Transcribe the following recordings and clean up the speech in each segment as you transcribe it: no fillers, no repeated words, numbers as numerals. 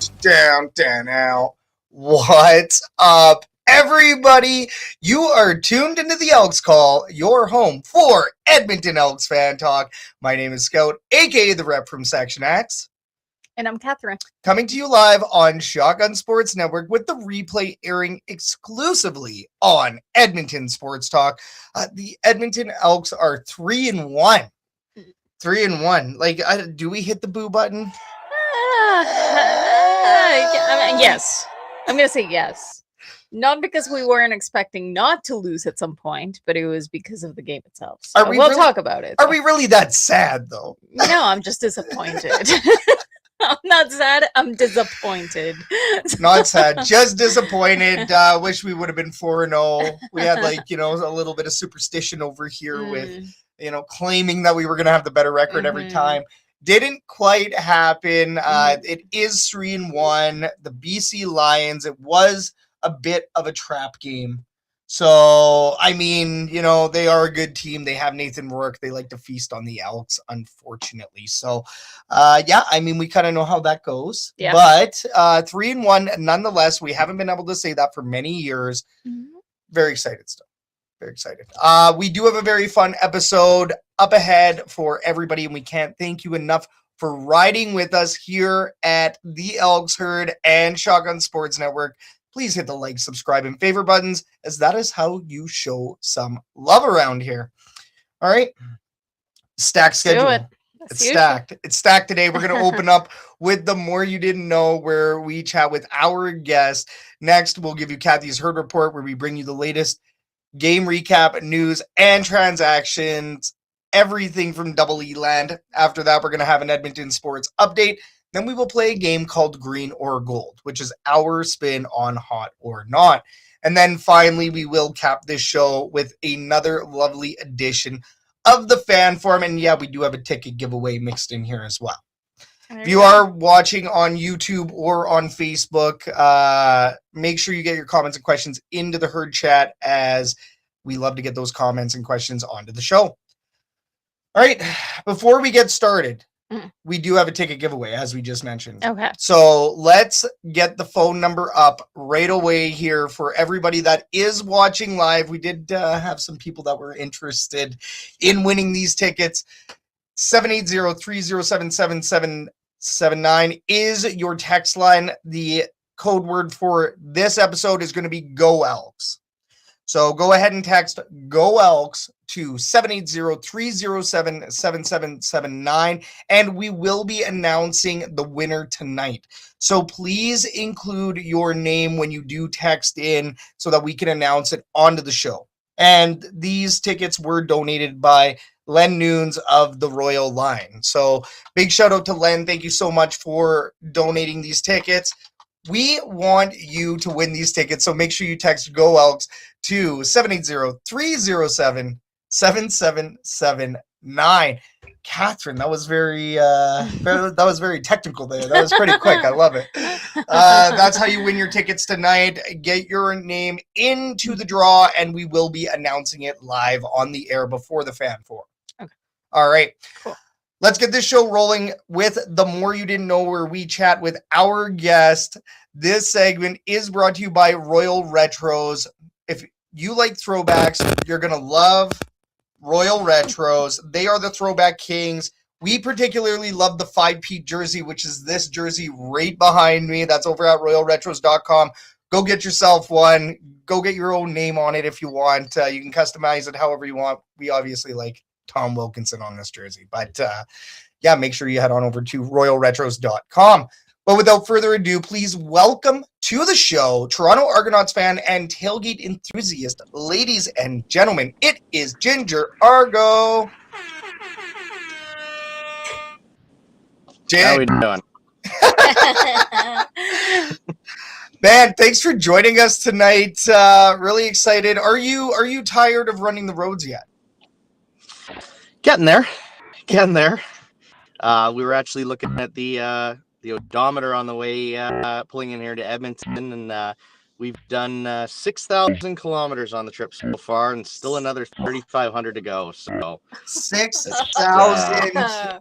Down out. What's up, everybody? You are tuned into the Elks Call, your home for Edmonton Elks fan talk. My name is Scout, aka the rep from Section X. And I'm Catherine. Coming to you live on Shotgun Sports Network with the replay airing exclusively on Edmonton Sports Talk. The Edmonton Elks are 3-1. 3-1. Like, do we hit the boo button? Yes. I'm going to say yes. Not because we weren't expecting not to lose at some point, but it was because of the game itself. So we'll talk about it. Are we really that sad, though? No, I'm just disappointed. I'm not sad. I'm disappointed. Not sad. Just disappointed. Wish we would have been 4-0. We had, a little bit of superstition over here with, claiming that we were going to have the better record every time. Didn't quite happen. It is 3-1. The BC Lions, it was a bit of a trap game. So, they are a good team. They have Nathan Rourke. They like to feast on the Elks, unfortunately. So, we kind of know how that goes. Yeah. But 3-1, nonetheless, we haven't been able to say that for many years. Very excited still. Very excited. We do have a very fun episode up ahead for everybody, and we can't thank you enough for riding with us here at the Elks Herd and Shotgun Sports Network. Please hit the like, subscribe, and favorite buttons, as that is how you show some love around here. All right. Stacked schedule. It's stacked. It's stacked today. We're going to open up with the More You Didn't Know, where we chat with our guest. Next, we'll give you Kathy's Herd Report, where we bring you the latest game recap, news, and transactions, everything from Double E Land. After that, we're going to have an Edmonton sports update. Then we will play a game called Green or Gold, which is our spin on hot or not. And then finally, we will cap this show with another lovely edition of the fan forum. And yeah, we do have a ticket giveaway mixed in here as well. If you are watching on YouTube or on Facebook, make sure you get your comments and questions into the Herd chat, as we love to get those comments and questions onto the show. All right, before we get started, we do have a ticket giveaway, as we just mentioned. Okay. So let's get the phone number up right away here for everybody that is watching live. We did have some people that were interested in winning these tickets. 780-307-7779 is your text line. The code word for this episode is going to be Go Elks. So go ahead and text Go Elks to 780-307-7779, and we will be announcing the winner tonight. So please include your name when you do text in so that we can announce it onto the show. And these tickets were donated by Len Nunes of the Royal Line. So big shout out to Len. Thank you so much for donating these tickets. We want you to win these tickets, so make sure you text Go Elks to 780-307-7779. Catherine, that was very technical there. That was pretty quick. I love it. That's how you win your tickets tonight. Get your name into the draw, and we will be announcing it live on the air before the fan forum. Okay. All right. Cool. Let's get this show rolling with the More You Didn't Know, where we chat with our guest. This segment is brought to you by Royal Retros. If you like throwbacks, you're going to love Royal Retros. They are the throwback kings. We particularly love the 5P jersey, which is this jersey right behind me. That's over at royalretros.com. Go get yourself one. Go get your own name on it if you want. You can customize it however you want. We obviously like Tom Wilkinson on this jersey. But make sure you head on over to royalretros.com. But without further ado, please welcome to the show Toronto Argonauts fan and tailgate enthusiast, ladies and gentlemen. It is Ginger Argo. How are we doing? Man, thanks for joining us tonight. Really excited. Are you tired of running the roads yet? Getting there. We were actually looking at the odometer on the way pulling in here to Edmonton, and We've done 6,000 kilometers on the trip so far, and still another 3,500 to go. So 6,000.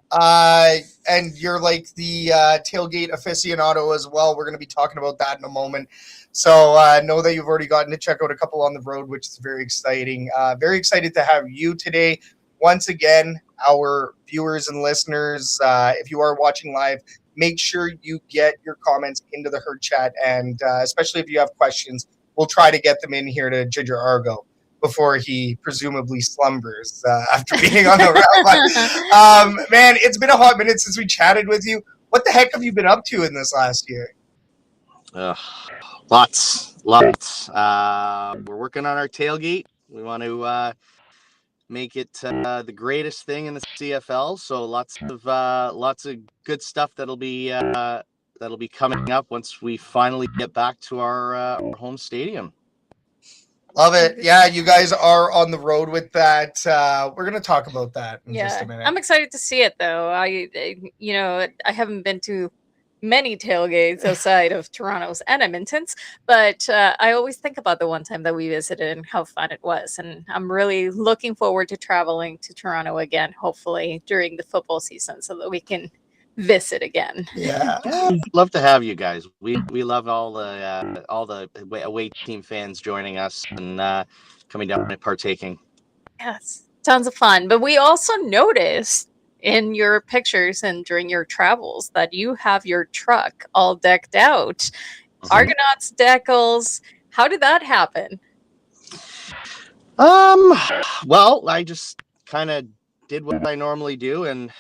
And you're like the tailgate aficionado as well. We're going to be talking about that in a moment. So know that you've already gotten to check out a couple on the road, which is very exciting. Very excited to have you today. Once again, our viewers and listeners, if you are watching live, make sure you get your comments into the herd chat, and especially if you have questions, we'll try to get them in here to Ginger Argo before he presumably slumbers after being on the route. But, man, it's been a hot minute since we chatted with you. What the heck have you been up to in this last year? Lots. We're working on our tailgate. We want to make it the greatest thing in the CFL. So lots of good stuff that'll be coming up once we finally get back to our home stadium. Love it. Yeah, you guys are on the road with that. We're going to talk about that in just a minute. I'm excited to see it, though. I haven't been to many tailgates outside of Toronto's and Edmonton's, but I always think about the one time that we visited and how fun it was. And I'm really looking forward to traveling to Toronto again, hopefully during the football season, so that we can visit again. Yeah, love to have you guys. We love all the away team fans joining us and coming down and partaking. Yes, tons of fun. But we also noticed in your pictures and during your travels that you have your truck all decked out. Mm-hmm. Argonauts decals. How did that happen? Well, I just kind of did what I normally do and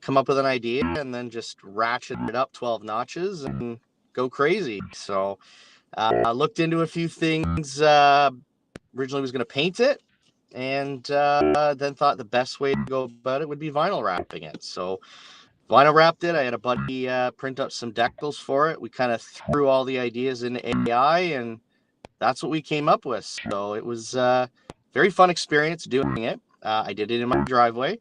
come up with an idea and then just ratchet it up 12 notches and go crazy. So I looked into a few things. Originally was going to paint it, and then thought the best way to go about it would be vinyl wrapping it. So vinyl wrapped it. I had a buddy print up some decals for it. We kind of threw all the ideas into AI, and that's what we came up with. So it was a very fun experience doing it. I did it in my driveway.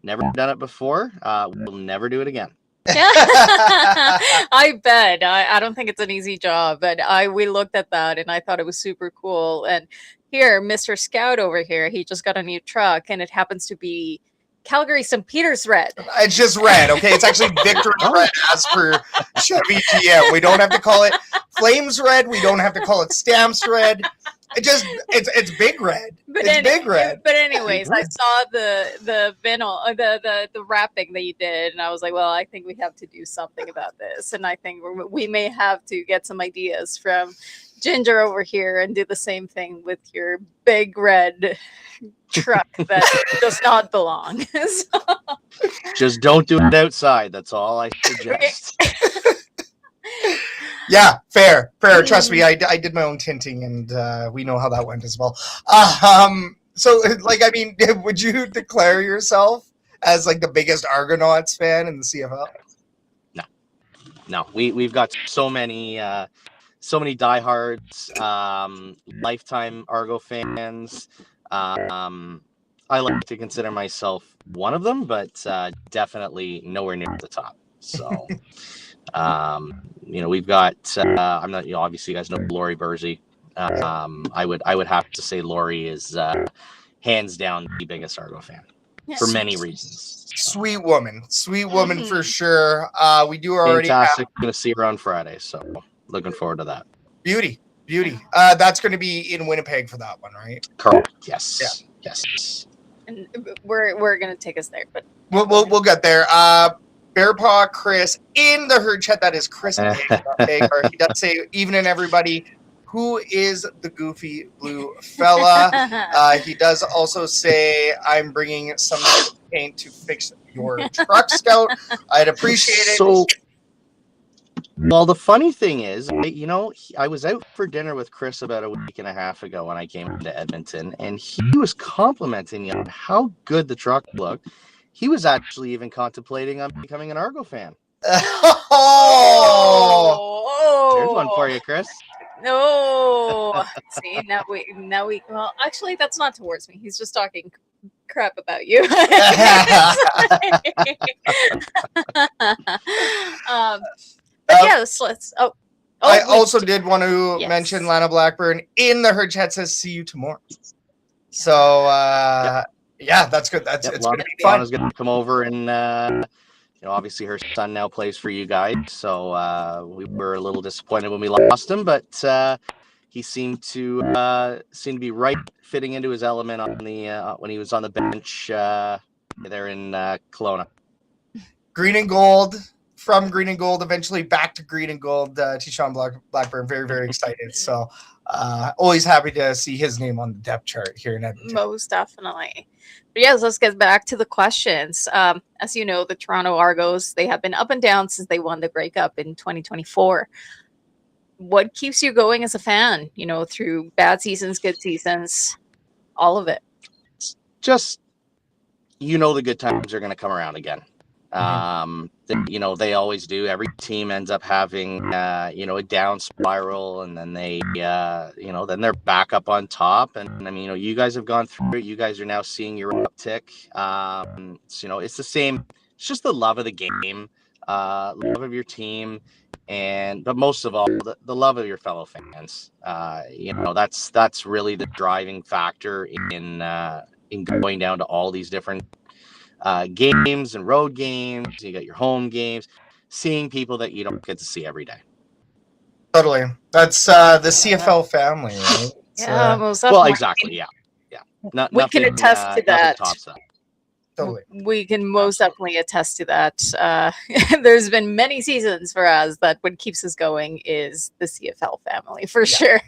Never done it before. We'll never do it again. I bet. I don't think it's an easy job, but we looked at that and I thought it was super cool. And here, Mr. Scout over here, he just got a new truck, and it happens to be Calgary St. Peter's red. It's just red, okay? It's actually Victor's red as per Chevy GM. We don't have to call it Flames red. We don't have to call it Stamps red. It's big red. Big red. But anyways, I saw the vinyl, the wrapping that you did, and I was like, well, I think we have to do something about this, and I think we may have to get some ideas from Ginger over here and do the same thing with your big red truck that does not belong. So. Just don't do it outside. That's all I suggest. Yeah, fair. Trust me, I did my own tinting, and we know how that went as well. So, like, I mean, would you declare yourself as like the biggest Argonauts fan in the CFL? No. We've got so many diehards, lifetime Argo fans. I like to consider myself one of them, but definitely nowhere near the top. So. We've got I'm not, obviously you guys know Lori Bursey. I would have to say Lori is hands down the biggest Argo fan for many reasons. Sweet woman for sure. We do already fantastic. I'm gonna see her on Friday, so looking forward to that. Beauty. That's going to be in Winnipeg for that one, right? Correct. Yes. Yeah. Yes. And we're gonna take us there, but we'll get there. Bearpaw Chris in the herd chat. That is Chris Hagar. He does say, evening everybody. Who is the goofy blue fella? He does also say, I'm bringing some paint to fix your truck, Scout. I'd appreciate it. So, well, the funny thing is, I was out for dinner with Chris about a week and a half ago when I came into Edmonton, and he was complimenting me on how good the truck looked. He was actually even contemplating on becoming an Argo fan. Oh! There's one for you, Chris. No. See, now we. Well, actually, that's not towards me. He's just talking crap about you. But yes, let's. Oh, I we also do. did want to Yes. mention Lana Blackburn in the her chat says see you tomorrow. So yeah, that's good. It's gonna be fun. Lana's gonna come over and obviously her son now plays for you guys. So we were a little disappointed when we lost him, but he seemed to be right fitting into his element on the when he was on the bench there in Kelowna. Green and gold, from green and gold, eventually back to green and gold. Tishawn Blackburn, very, very excited. So always happy to see his name on the depth chart here in Edmonton. Most definitely. But yes, let's get back to the questions. As you know, the Toronto Argos, they have been up and down since they won the Grey Cup in 2024. What keeps you going as a fan, through bad seasons, good seasons, all of it? Just, the good times are going to come around again. They always do. Every team ends up having, a down spiral, and then then they're back up on top. And I mean, you guys have gone through it. You guys are now seeing your uptick. It's the same. It's just the love of the game, love of your team, but most of all, the love of your fellow fans. That's really the driving factor in going down to all these different games and road games. You got your home games, seeing people that you don't get to see every day. Totally. That's the CFL family, right? Yeah, most definitely. Well, exactly. Yeah. We can attest to that. Tops that. Totally. We can most definitely attest to that. There's been many seasons for us that what keeps us going is the CFL family, for sure.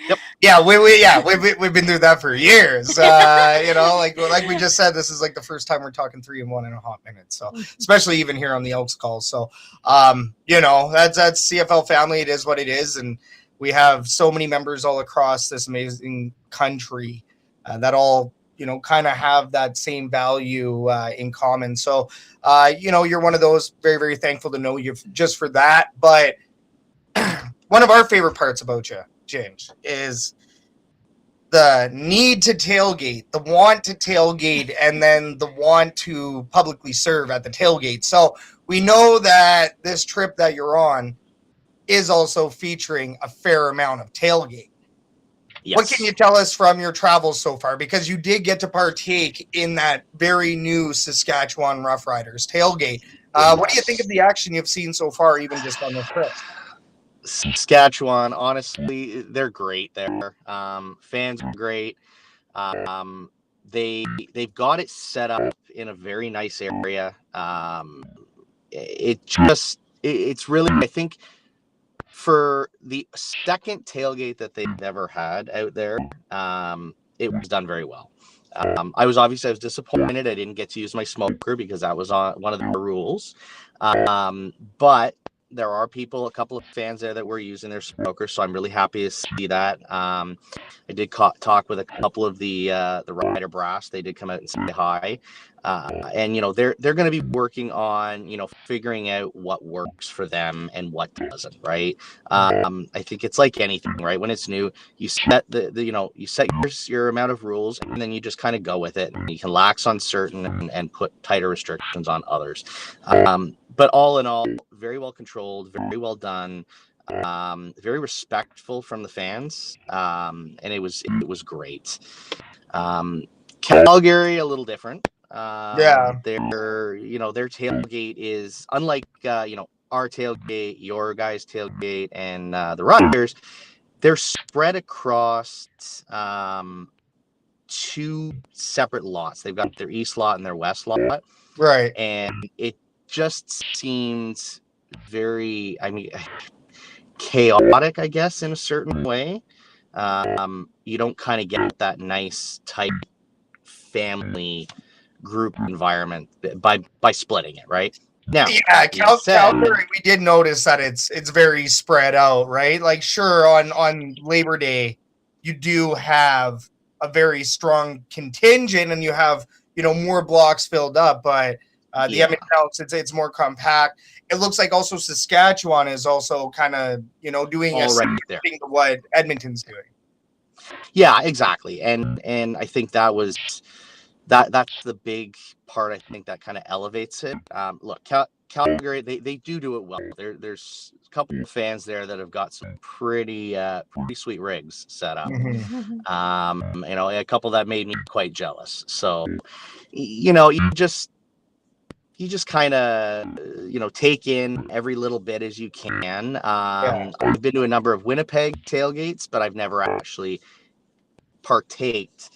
Yep. Yeah, we've been through that for years. Like we just said, this is like the first time we're talking 3-1 in a hot minute. So especially even here on the Elks Call. So that's CFL family. It is what it is, and we have so many members all across this amazing country that all kind of have that same value in common. So, you're one of those. Very, very thankful to know you just for that. But one of our favorite parts about you, James, is the need to tailgate, the want to tailgate, and then the want to publicly serve at the tailgate. So we know that this trip that you're on is also featuring a fair amount of tailgate. Yes. What can you tell us from your travels so far? Because you did get to partake in that very new Saskatchewan Roughriders tailgate. What do you think of the action you've seen so far, even just on this trip? Saskatchewan, honestly, they're great there. Fans are great. They've got it set up in a very nice area. It's really, I think, for the second tailgate that they've ever had out there, it was done very well. I was disappointed I didn't get to use my smoker because that was on one of the rules. But there are a couple of fans there that were using their smoker, so I'm really happy to see that. I did talk with a couple of the rider brass. They did come out and say hi. And they're going to be working on figuring out what works for them and what doesn't, right? I think it's like anything, right? When it's new, you set you set your amount of rules, and then you just kind of go with it, and you can lax on certain and put tighter restrictions on others. But all in all, very well controlled, very well done, very respectful from the fans, and it was great. Calgary, a little different. Their tailgate is unlike our tailgate, your guys' tailgate, and the Riders. They're spread across two separate lots. They've got their east lot and their west lot, right? And it just seems very, chaotic, I guess, in a certain way. You don't kind of get that nice tight family group environment by splitting it, right? Now, Calgary, we did notice that it's very spread out, right? Like, sure, on Labor Day, you do have a very strong contingent, and you have more blocks filled up, but the Edmonton Elks, it's more compact. It looks like also Saskatchewan is also kind of doing a similar thing to what Edmonton's doing. Yeah, exactly, and I think that's the big part. I think that kind of elevates it. Look, Calgary, they do it well. There's a couple of fans there that have got some pretty sweet rigs set up. A couple that made me quite jealous. So, you just kind of, take in every little bit as you can. I've been to a number of Winnipeg tailgates, but I've never actually partaked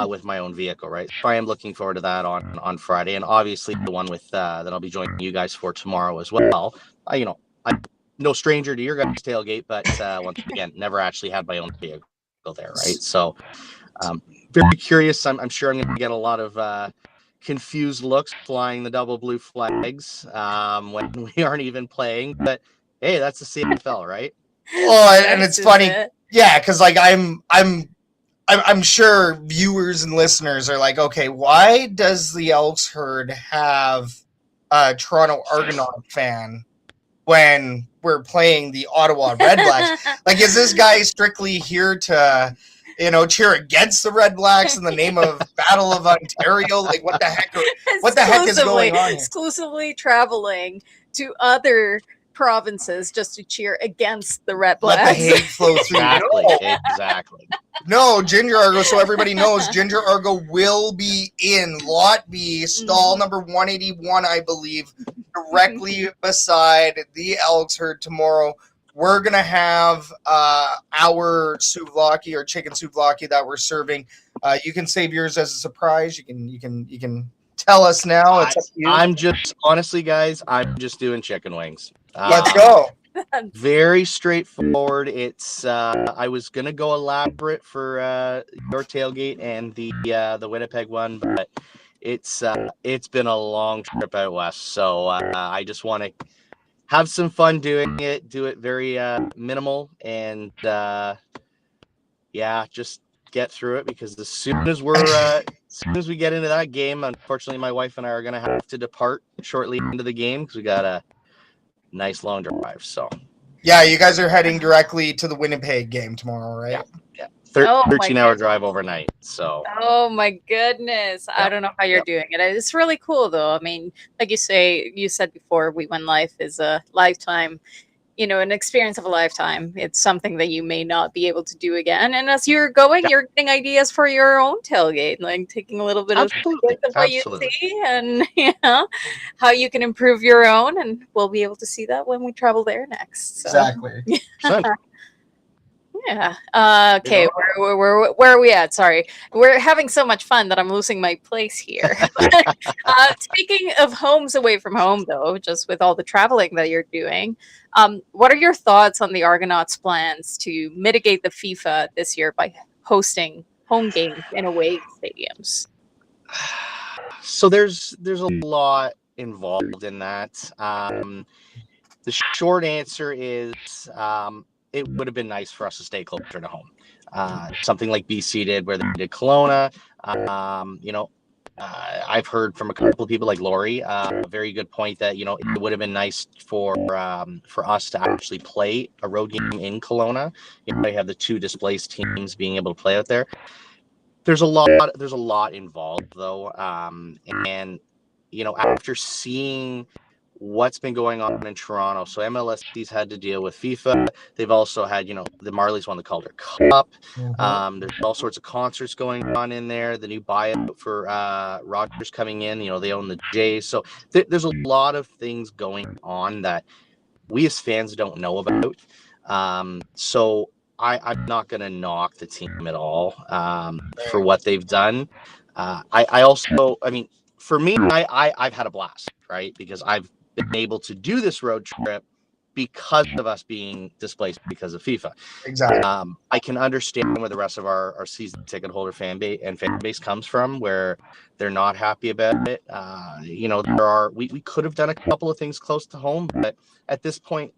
with my own vehicle, right? So I am looking forward to that on Friday, and obviously the one with that I'll be joining you guys for tomorrow as well. I'm no stranger to your guys' tailgate, but once again, never actually had my own vehicle there, right? So very curious. I'm sure I'm going to get a lot of confused looks flying the double blue flags when we aren't even playing, but hey, that's the CFL, right? Well, and it's funny, yeah, because like I'm sure viewers and listeners are like, okay, why does the Elks herd have a Toronto Argonaut fan when we're playing the Ottawa Redblacks? Like, is this guy strictly here to, cheer against the Redblacks in the name of Battle of Ontario? Like, what the heck is going on here? Exclusively traveling to other provinces just to cheer against the Redblacks. Let the hate flow through. Exactly. No, Ginger Argo, so everybody knows, Ginger Argo will be in Lot B, stall number 181, I believe, directly beside the Elks herd tomorrow. We're going to have our souvlaki or chicken souvlaki that we're serving. You can save yours as a surprise. You can tell us now. It's up to you. I'm just, honestly, guys, I'm just doing chicken wings. Let's go. Very straightforward. It's I was gonna go elaborate for your tailgate and the Winnipeg one, but it's been a long trip out west, so I just want to have some fun doing it. Do it very minimal, and just get through it, because as soon as we get into that game, unfortunately, my wife and I are gonna have to depart shortly into the game because we got a nice long drive. So yeah, you guys are heading directly to the Winnipeg game tomorrow, right? Yeah. 13-hour drive overnight. So oh my goodness, I don't know how you're doing it. It's really cool though. I mean, like you said before, We Win Life is a lifetime, an experience of a lifetime. It's something that you may not be able to do again. And as you're going, you're getting ideas for your own tailgate, like taking a little bit of what you see and how you can improve your own. And we'll be able to see that when we travel there next. So. Exactly. Yeah. Okay. Where are we at? Sorry. We're having so much fun that I'm losing my place here. Speaking of homes away from home, though, just with all the traveling that you're doing, what are your thoughts on the Argonauts' plans to mitigate the FIFA this year by hosting home games in away stadiums? So there's a lot involved in that. The short answer is it would have been nice for us to stay closer to home. Something like BC did, where they did Kelowna. I've heard from a couple of people like Lori, a very good point that, it would have been nice for us to actually play a road game in Kelowna. They have the two displaced teams being able to play out there. There's a lot involved though. And after seeing what's been going on in Toronto. So MLSC's had to deal with FIFA. They've also had, the Marlies won the Calder Cup. There's all sorts of concerts going on in there. The new buyout for Rogers coming in, they own the Jays. So there's a lot of things going on that we as fans don't know about. So I'm not going to knock the team at all for what they've done. I also, for me, I've had a blast, right? Because I've been able to do this road trip because of us being displaced because of FIFA. Exactly. I can understand where the rest of our season ticket holder fan base comes from, where they're not happy about it. We could have done a couple of things close to home, but at this point,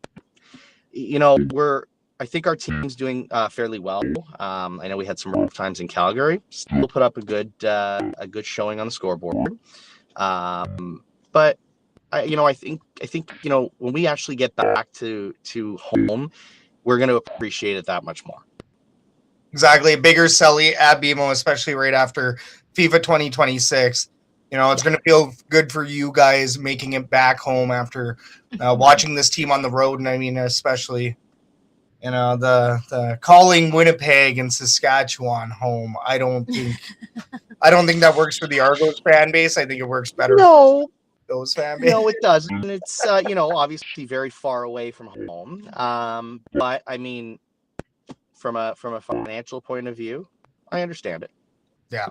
I think our team's doing fairly well. I know we had some rough times in Calgary. Still put up a good showing on the scoreboard. But I think when we actually get back to home, we're going to appreciate it that much more. Exactly. Bigger Selly at BMO, especially right after FIFA 2026. You know, it's going to feel good for you guys making it back home after watching this team on the road. And I mean, especially, you know, the calling Winnipeg and Saskatchewan home. I don't think that works for the Argos fan base. I think it works better for those fan base. No, it doesn't. It's you know, obviously very far away from home. But I mean, from a financial point of view, I understand it. Yeah.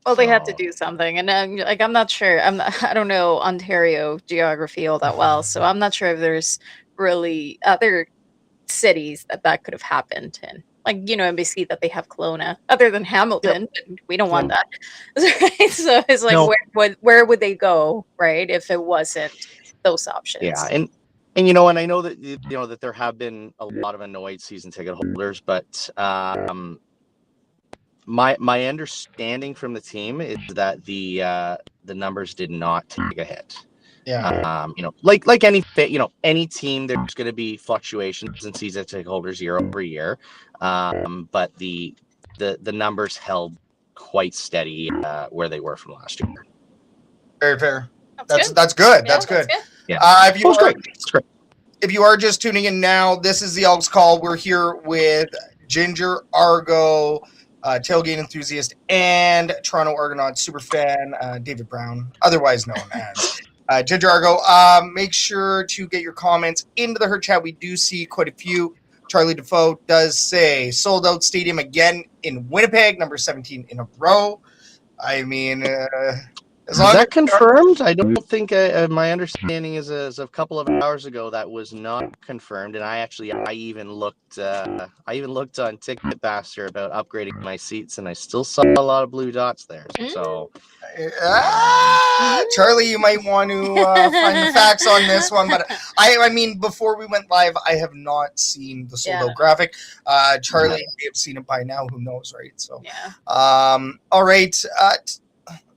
Well, they had to do something, and I'm not sure. I don't know Ontario geography all that well, so I'm not sure if there's really other cities that could have happened in. Like, you know, NBC that they have Kelowna, other than Hamilton. Yep. We don't want that. Right? So it's like, where would they go, right, if it wasn't those options? Yeah, and you know, and I know that you know that there have been a lot of annoyed season ticket holders, but my understanding from the team is that the numbers did not take a hit. Yeah. You know, like any any team, there's going to be fluctuations in season ticket holders year over year, but the numbers held quite steady where they were from last year. Very fair. That's good. That's good. Yeah. If you are just tuning in now, this is the Elks Call. We're here with Ginger Argo, Tailgate Enthusiast, and Toronto Argonauts superfan David Brown, otherwise known as Ginger Argo. Make sure to get your comments into the Herd Chat. We do see quite a few. Charlie Defoe does say sold out stadium again in Winnipeg, number 17 in a row. I mean, is that confirmed? I don't think my understanding is as a couple of hours ago that was not confirmed, and I even looked on Ticketmaster about upgrading my seats, and I still saw a lot of blue dots there. So, Charlie, you might want to find the facts on this one, but I mean, before we went live, I have not seen the sold out graphic. Charlie may have seen it by now. Who knows, right? So, all right.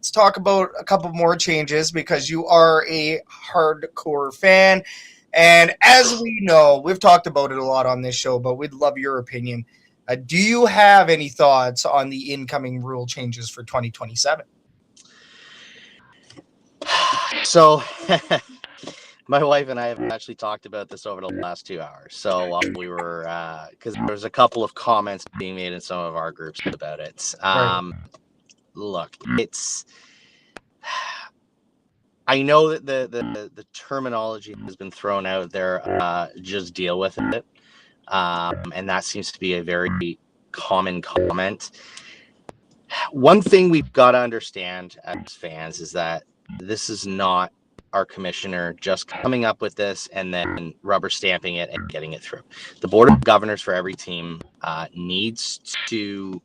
Let's talk about a couple more changes because you are a hardcore fan. And as we know, we've talked about it a lot on this show, but we'd love your opinion. Do you have any thoughts on the incoming rule changes for 2027? So my wife and I have actually talked about this over the last 2 hours. So while we were, because there was a couple of comments being made in some of our groups about it. Look, I know that the terminology has been thrown out there. Just deal with it, and that seems to be a very common comment. One thing we've got to understand as fans is that this is not our commissioner just coming up with this and then rubber stamping it and getting it through. The board of governors for every team needs to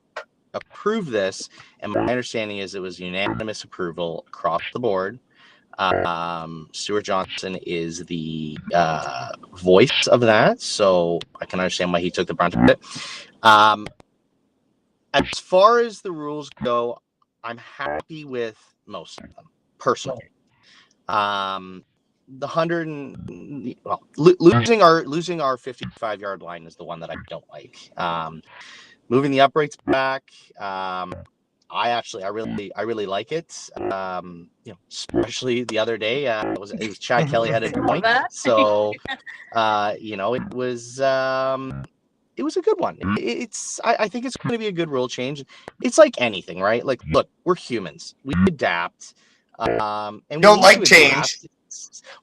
approve this, and my understanding is it was unanimous approval across the board. Stuart Johnson is the voice of that, so I can understand why he took the brunt of it. As far as the rules go, I'm happy with most of them personally. The 100 and losing our 55-yard line is the one that I don't like. Moving the uprights back, I really like it. You know, especially the other day, it was Chad Kelly had a point, so you know, it was a good one. I think it's going to be a good rule change. It's like anything, right? Like, look, we're humans. We adapt. And we don't like change.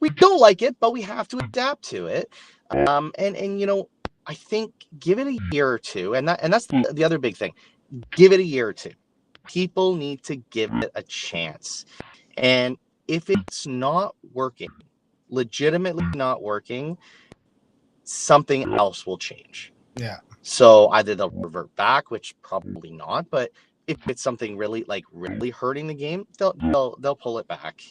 We don't like it, but we have to adapt to it. And you know, I think give it a year or two, and that's the other big thing. Give it a year or two. People need to give it a chance. And if it's not working, legitimately not working, something else will change. Yeah. So either they'll revert back, which probably not, but if it's something really hurting the game, they'll pull it back.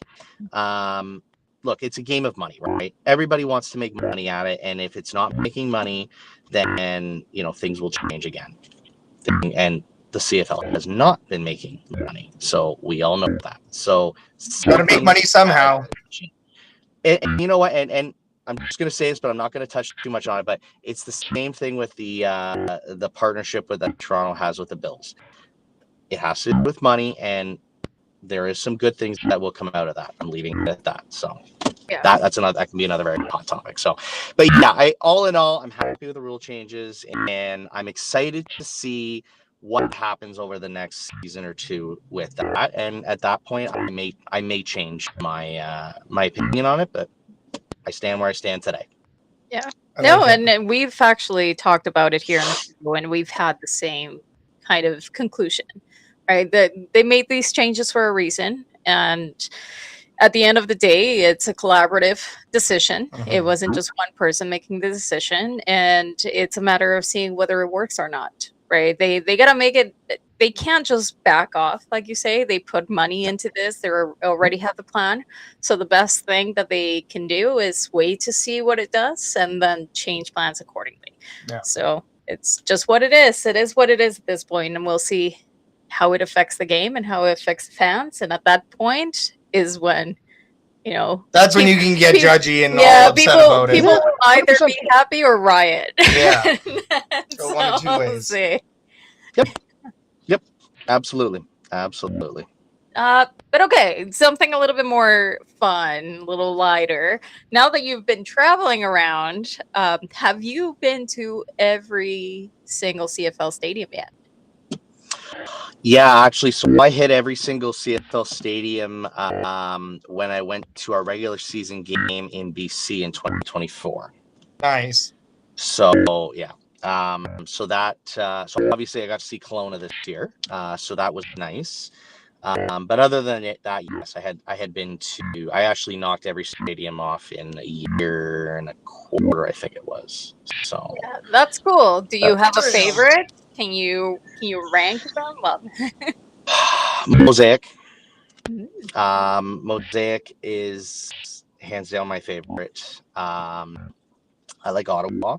Look, it's a game of money, right? Everybody wants to make money at it, and if it's not making money, then you know things will change again. And the CFL has not been making money, so we all know that. So gotta make money somehow. And you know what? And I'm just going to say this, but I'm not going to touch too much on it. But it's the same thing with the partnership that Toronto has with the Bills. It has to do with money, and there is some good things that will come out of that. I'm leaving it at that. So Yeah. that can be another very hot topic. So, but yeah, all in all, I'm happy with the rule changes, and I'm excited to see what happens over the next season or two with that. And at that point, I may change my my opinion on it, but I stand where I stand today. Yeah. I like it. And we've actually talked about it here in the show, and we've had the same kind of conclusion, right? That they made these changes for a reason, and at the end of the day, it's a collaborative decision. It wasn't just one person making the decision, and it's a matter of seeing whether it works or not, right? They got to make it. They can't just back off, like you say. They put money into this. They already have the plan. So the best thing that they can do is wait to see what it does and then change plans accordingly. Yeah. So it's just what it is. It is what it is at this point, and we'll see how it affects the game and how it affects the fans. And at that point is when, that's when you can get judgy and all upset people about it. people will either 100%. be happy or riot. Yeah. So Go one of two we'll ways. see. Yep, absolutely. But okay, something a little bit more fun, a little lighter. Now that you've been traveling around, have you been to every single CFL stadium yet? Yeah, actually, so I hit every single CFL stadium when I went to our regular season game in BC in 2024. Nice. So yeah, so obviously I got to see Kelowna this year, so that was nice. But other than that, yes, I actually knocked every stadium off in a year and a quarter, I think it was. So Yeah, that's cool. Do you have a favorite? Can you rank them? Well, Mosaic. Mm. Mosaic is hands down my favorite. I like Ottawa.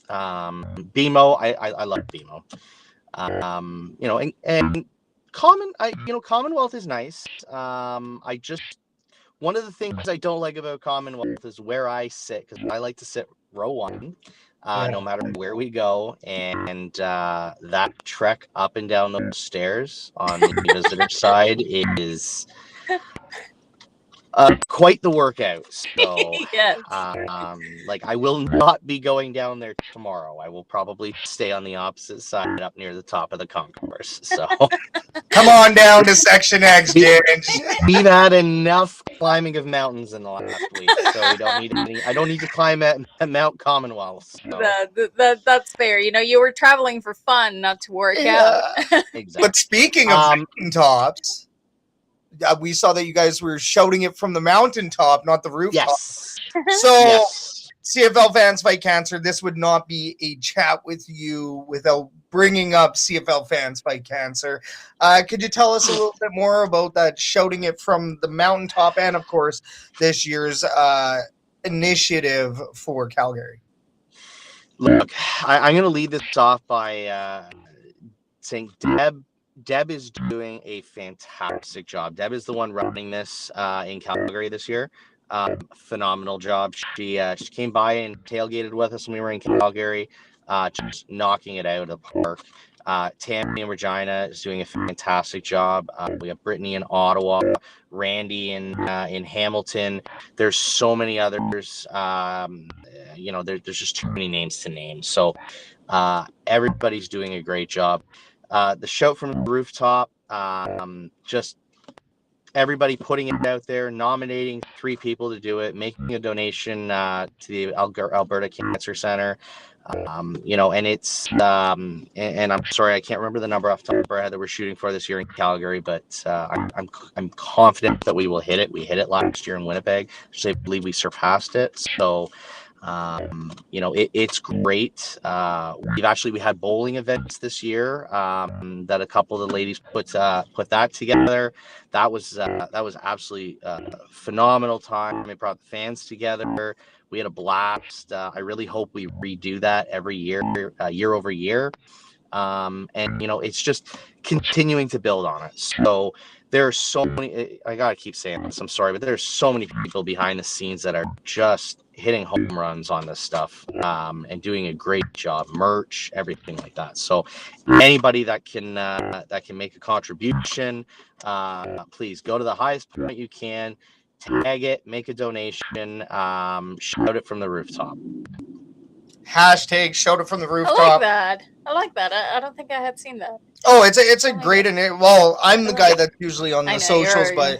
BMO, I love BMO. And Commonwealth is nice. One of the things I don't like about Commonwealth is where I sit, because I like to sit row one, no matter where we go, and that trek up and down those stairs on the visitor side is quite the workout. So Yes. I will not be going down there tomorrow. I will probably stay on the opposite side up near the top of the concourse. So Come on down to Section X, Ginge. we've had enough climbing of mountains in the last week, so we don't need I don't need to climb at Mount Commonwealth. So. That's fair. You were traveling for fun, not to work out. Exactly. But speaking of mountaintops, we saw that you guys were shouting it from the mountaintop, not the rooftop. Yes. So, Yes. CFL Fans Fight Cancer, this would not be a chat with you without bringing up CFL Fans Fight Cancer. Could you tell us a little bit more about that shouting it from the mountaintop and, of course, this year's initiative for Calgary? Look, I'm going to lead this off by saying Deb is doing a fantastic job. Deb is the one running this in Calgary this year. Phenomenal job. She came by and tailgated with us when we were in Calgary, just knocking it out of the park. Tammy in Regina is doing a fantastic job. We have Brittany in Ottawa, Randy in Hamilton. There's so many others. There's just too many names to name. So everybody's doing a great job. The shout from the rooftop, just everybody putting it out there, nominating 3 people to do it, making a donation to the Alberta Cancer Center. And it's and I'm sorry, I can't remember the number off the top of our head that we're shooting for this year in Calgary, but I'm confident that we will hit it. We hit it last year in Winnipeg, so I believe we surpassed it. So it's great. We had bowling events this year that a couple of the ladies put that together. That was absolutely phenomenal time. It brought the fans together. We had a blast. I really hope we redo that every year, year over year. And it's just continuing to build on it. So there are so many, I gotta keep saying this, I'm sorry, but there's so many people behind the scenes that are just hitting home runs on this stuff, and doing a great job, merch, everything like that. So anybody that can make a contribution, please go to the highest point you can, tag it, make a donation, shout it from the rooftop. Hashtag shout it from the I rooftop. like that. I like that. I don't think I had seen that. Oh, it's a like great, well, I'm the guy that's usually on the socials, but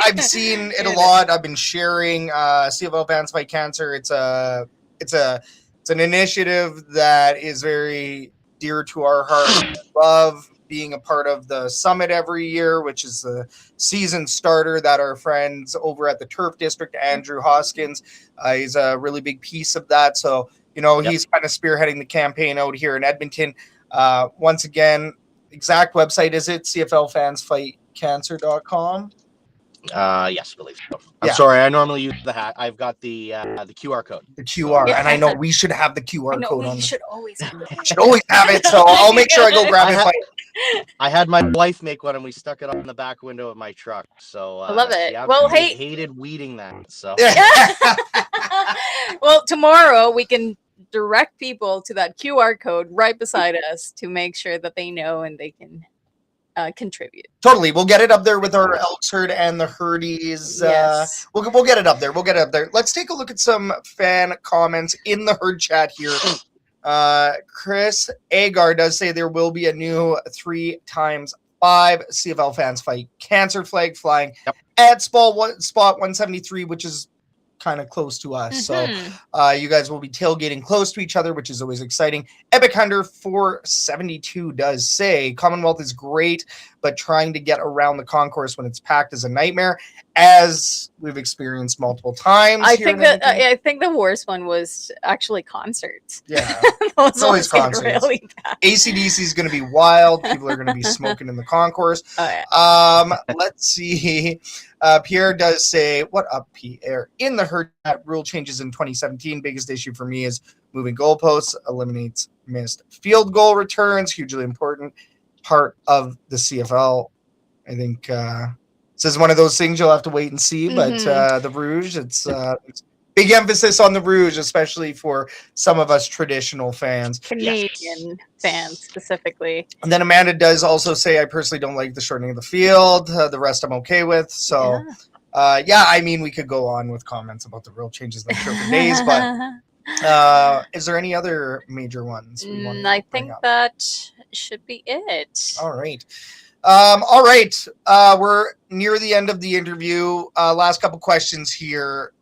I've seen it a lot. I've been sharing CFL Fans Fight Cancer. It's an initiative that is very dear to our heart. We love being a part of the summit every year, which is the season starter that our friends over at the Turf District, Andrew Hoskins, he's a really big piece of that. So, he's kind of spearheading the campaign out here in Edmonton. Once again, exact website is it cflfansfightcancer.com? Yes, I believe so. I'm sorry, I normally use the hat. I've got the QR code. The QR, and I know we should have the QR code on. We should always have it. Should always have it, so I'll make sure I go grab it. I had my wife make one, and we stuck it on the back window of my truck. So I love it. She hated weeding that. So well, tomorrow we can direct people to that QR code right beside us to make sure that they know and they can contribute. Totally. We'll get it up there with our Elks herd and the herdies. Yes. We'll get it up there. Let's take a look at some fan comments in the herd chat here. Chris Agar does say there will be a new 3x5 CFL Fans Fight Cancer flag flying at spot 173, which is kind of close to us. So you guys will be tailgating close to each other, which is always exciting. Epic Hunter 472 does say Commonwealth is great, but trying to get around the concourse when it's packed is a nightmare, as we've experienced multiple times. I think the worst one was actually concerts. Yeah. It's always concerts. Really bad. AC/DC is going to be wild. People are going to be smoking in the concourse. Let's see. Pierre does say, what up, Pierre? In the herd chat, rule changes in 2017. Biggest issue for me is moving goalposts, eliminates missed field goal returns, hugely important part of the CFL. I think this is one of those things you'll have to wait and see, but the Rouge, it's big emphasis on the Rouge, especially for some of us traditional fans. Canadian fans specifically. And then Amanda does also say, I personally don't like the shortening of the field. The rest I'm okay with. So, I mean, we could go on with comments about the rule changes like for days, but is there any other major ones? I think that should be it. All right. We're near the end of the interview. Last couple questions here.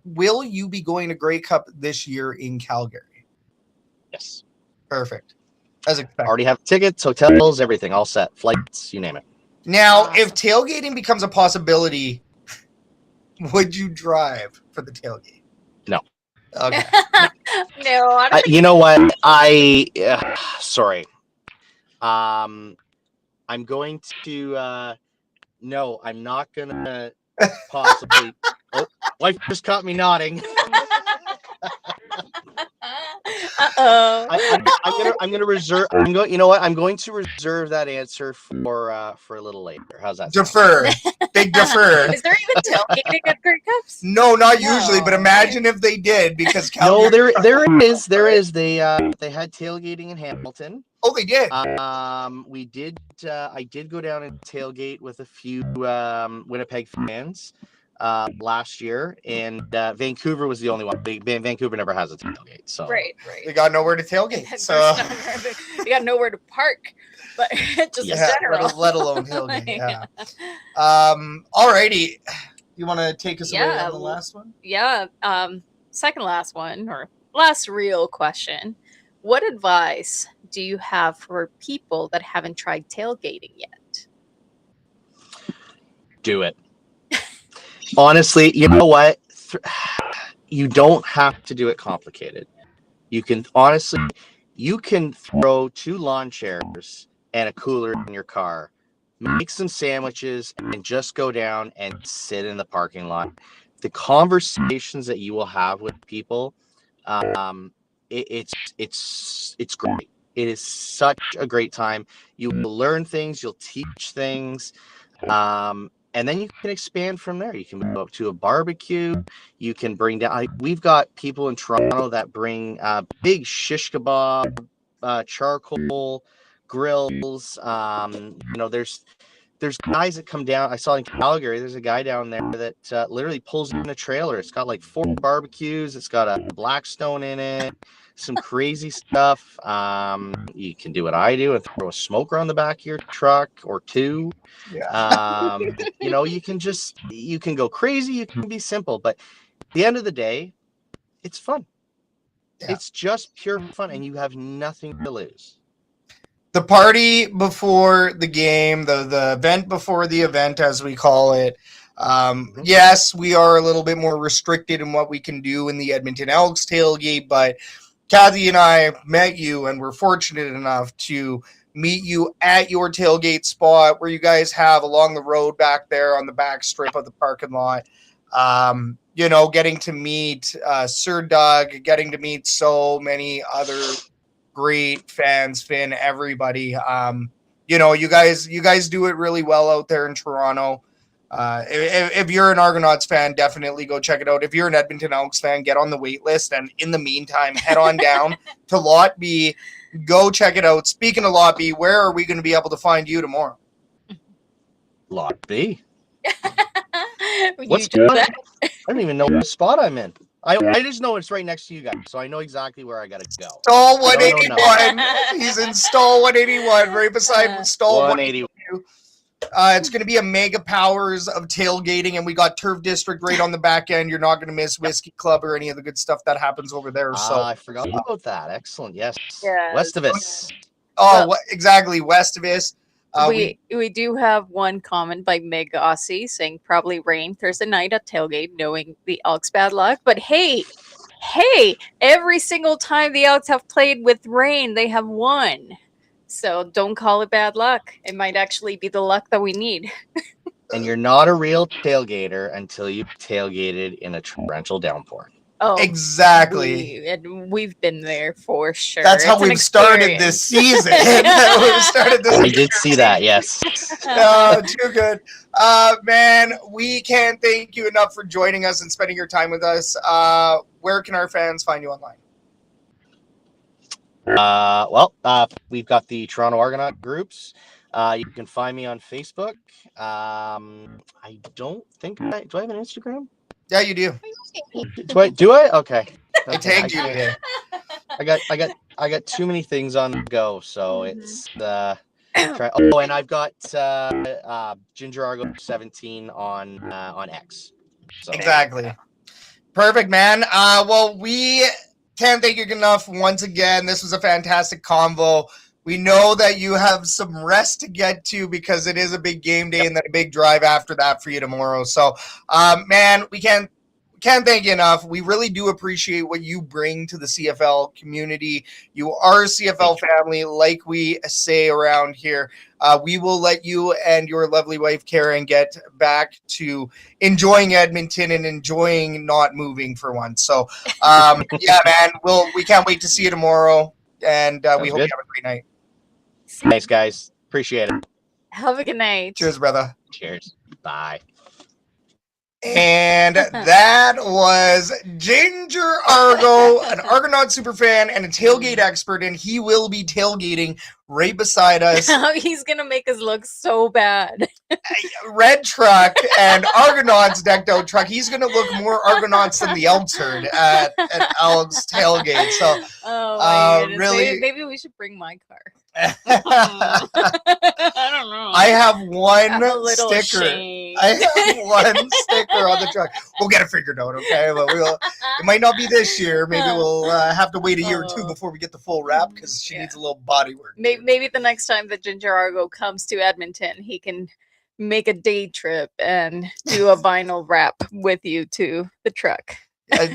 Will you be going to Grey Cup this year in Calgary? Yes. Perfect. As expected. Already have tickets, hotels, everything all set, flights, you name it. Now, if tailgating becomes a possibility, would you drive for the tailgate? No. Okay. No, I don't think you know what? Sorry. I'm going to. No, I'm not gonna possibly. Oh, wife just caught me nodding. I'm gonna reserve. You know what? I'm going to reserve that answer for a little later. How's that? Defer. Big defer. Is there even tailgating at Grey Cups? No, not usually. But imagine if they did, because Calgary. No, there is. They had tailgating in Hamilton. Oh, they did. We did. I did go down and tailgate with a few Winnipeg fans last year, and Vancouver was the only one. Vancouver never has a tailgate, so right. They got nowhere to tailgate, so they got nowhere to park, but just in general, let alone tailgate. Yeah. Alrighty, you want to take us away on the last one? Yeah. Second last one, or last real question. What advice do you have for people that haven't tried tailgating yet? Do it. Honestly, you know what? You don't have to do it complicated. You can throw 2 lawn chairs and a cooler in your car, make some sandwiches, and just go down and sit in the parking lot. The conversations that you will have with people, it's great. It is such a great time. You will learn things. You'll teach things. And then you can expand from there. You can go up to a barbecue. You can bring down. We've got people in Toronto that bring big shish kebab, charcoal grills. There's guys that come down. I saw in Calgary, there's a guy down there that literally pulls in a trailer. It's got like 4 barbecues. It's got a Blackstone in it, some crazy stuff. You can do what I do and throw a smoker on the back of your truck or 2. Yeah. You can go crazy. You can be simple. But at the end of the day, it's fun. Yeah. It's just pure fun, and you have nothing to lose. The party before the game, the event before the event, as we call it. Yes, we are a little bit more restricted in what we can do in the Edmonton Elks tailgate, but Kathy and I met you and we're fortunate enough to meet you at your tailgate spot where you guys have along the road back there on the back strip of the parking lot. Getting to meet Sir Doug, getting to meet so many other great fans, Finn, everybody. You guys do it really well out there in Toronto. If you're an Argonauts fan, definitely go check it out. If you're an Edmonton Elks fan, get on the wait list. And in the meantime, head on down to Lot B. Go check it out. Speaking of Lot B, where are we going to be able to find you tomorrow? Lot B. What's that? I don't even know what spot I'm in. I just know it's right next to you guys, so I know exactly where I got to go. Stall 181. He's in Stall 181, right beside Stall 181. It's going to be a mega powers of tailgating, and we got Turf District right on the back end. You're not going to miss Whiskey Club or any of the good stuff that happens over there. So I forgot about that. Excellent. Yes. Yeah. West of us. Exactly. West of us. We do have one comment by Meg Aussie saying probably rain Thursday night at tailgate, knowing the Elks bad luck. But hey, every single time the Elks have played with rain, they have won. So don't call it bad luck. It might actually be the luck that we need. And you're not a real tailgater until you've tailgated in a torrential downpour. Oh, exactly. We've been there for sure. That's how we've started this season. I did see that, yes. Oh, too good. Man, we can't thank you enough for joining us and spending your time with us. Where can our fans find you online? We've got the Toronto Argonaut groups. You can find me on Facebook. I don't think do I have an Instagram? Yeah, you do. Do I? Okay. I tagged you today. I got too many things on the go, so it's and I've got Ginger Argo 17 on X. So. Exactly. Perfect, man. Well, we can't thank you enough once again. This was a fantastic convo. We know that you have some rest to get to because it is a big game day and then a big drive after that for you tomorrow. So, man, we can't thank you enough. We really do appreciate what you bring to the CFL community. You are a CFL family, like we say around here. We will let you and your lovely wife, Karen, get back to enjoying Edmonton and enjoying not moving for once. So, yeah, man, we can't wait to see you tomorrow. And we hope you have a great night. Thanks, guys. Appreciate it. Have a good night. Cheers, brother. Cheers. Bye. And that was Ginger Argo, an Argonaut superfan and a tailgate expert, and he will be tailgating right beside us. He's going to make us look so bad. Red truck and Argonauts decked out truck. He's going to look more Argonauts than the Elks herd at Elks tailgate. So, really, maybe we should bring my car. I don't know. I have one sticker. Ashamed. I have one sticker on the truck. We'll get it figured out, okay? But it might not be this year. Maybe we'll have to wait a year or two before we get the full wrap because she needs a little body work. Maybe the next time that Ginger Argo comes to Edmonton, he can make a day trip and do a vinyl wrap with you to the truck.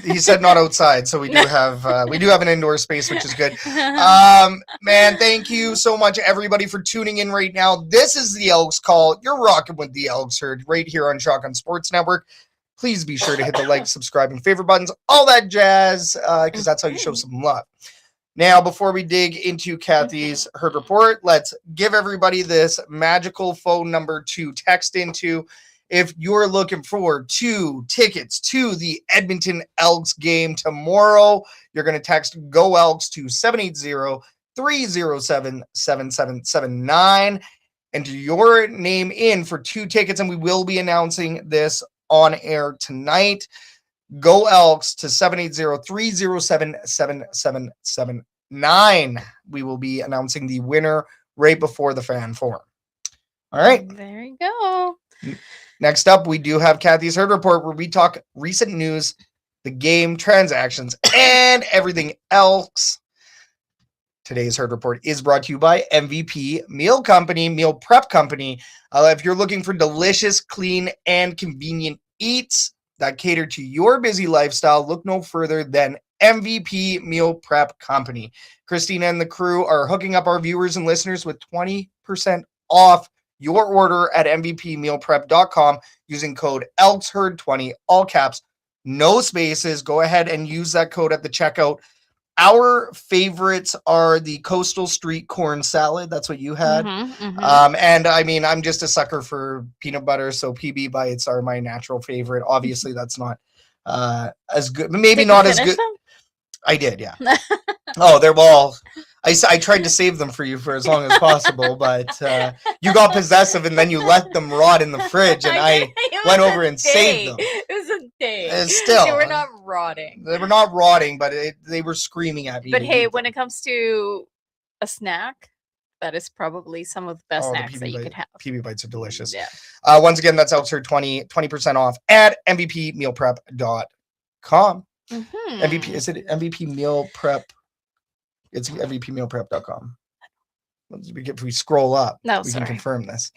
He said not outside, so we do have an indoor space, which is good. Man, thank you so much, everybody, for tuning in right now. This is the Elks Call. You're rocking with the Elks herd right here on Shotgun Sports Network. Please be sure to hit the like, subscribe, and favorite buttons, all that jazz, because that's how you show some love. Now, before we dig into Kathy's herd report, let's give everybody this magical phone number to text into. if you're looking for 2 tickets to the Edmonton Elks game tomorrow, you're going to text Go Elks to 780-307-7779. Enter your name in for 2 tickets, and we will be announcing this on air tonight. Go Elks to 780-307-7779. We will be announcing the winner right before the fan forum. All right. There you go. Next up, we do have Kathy's Herd Report, where we talk recent news, the game, transactions, and everything else. Today's Herd Report is brought to you by MVP Meal Company, Meal Prep Company. If you're looking for delicious, clean, and convenient eats that cater to your busy lifestyle, look no further than MVP Meal Prep Company. Christina and the crew are hooking up our viewers and listeners with 20% off your order at mvpmealprep.com using code ELKSHERD20, all caps, no spaces. Go ahead and use that code at the checkout. Our favorites are the Coastal Street corn salad. That's what you had. And I mean, I'm just a sucker for peanut butter, so PB bites are my natural favorite. Obviously, that's not as good. Maybe Did not you as finish good. them? I did, yeah. Oh, they're all. I tried to save them for you for as long as possible, but you got possessive and then you let them rot in the fridge, and I went over and saved them. It was a day. Still, they were not rotting. They were not rotting, but they were screaming at me. But hey, when it comes to a snack, that is probably some of the best snacks that you could have. PB bites are delicious. Yeah. Once again, that's Elks Call 20% off at mvpmealprep.com. MVP, is it MVP Meal Prep? It's mvpmealprep.com. If we scroll up, we can confirm this.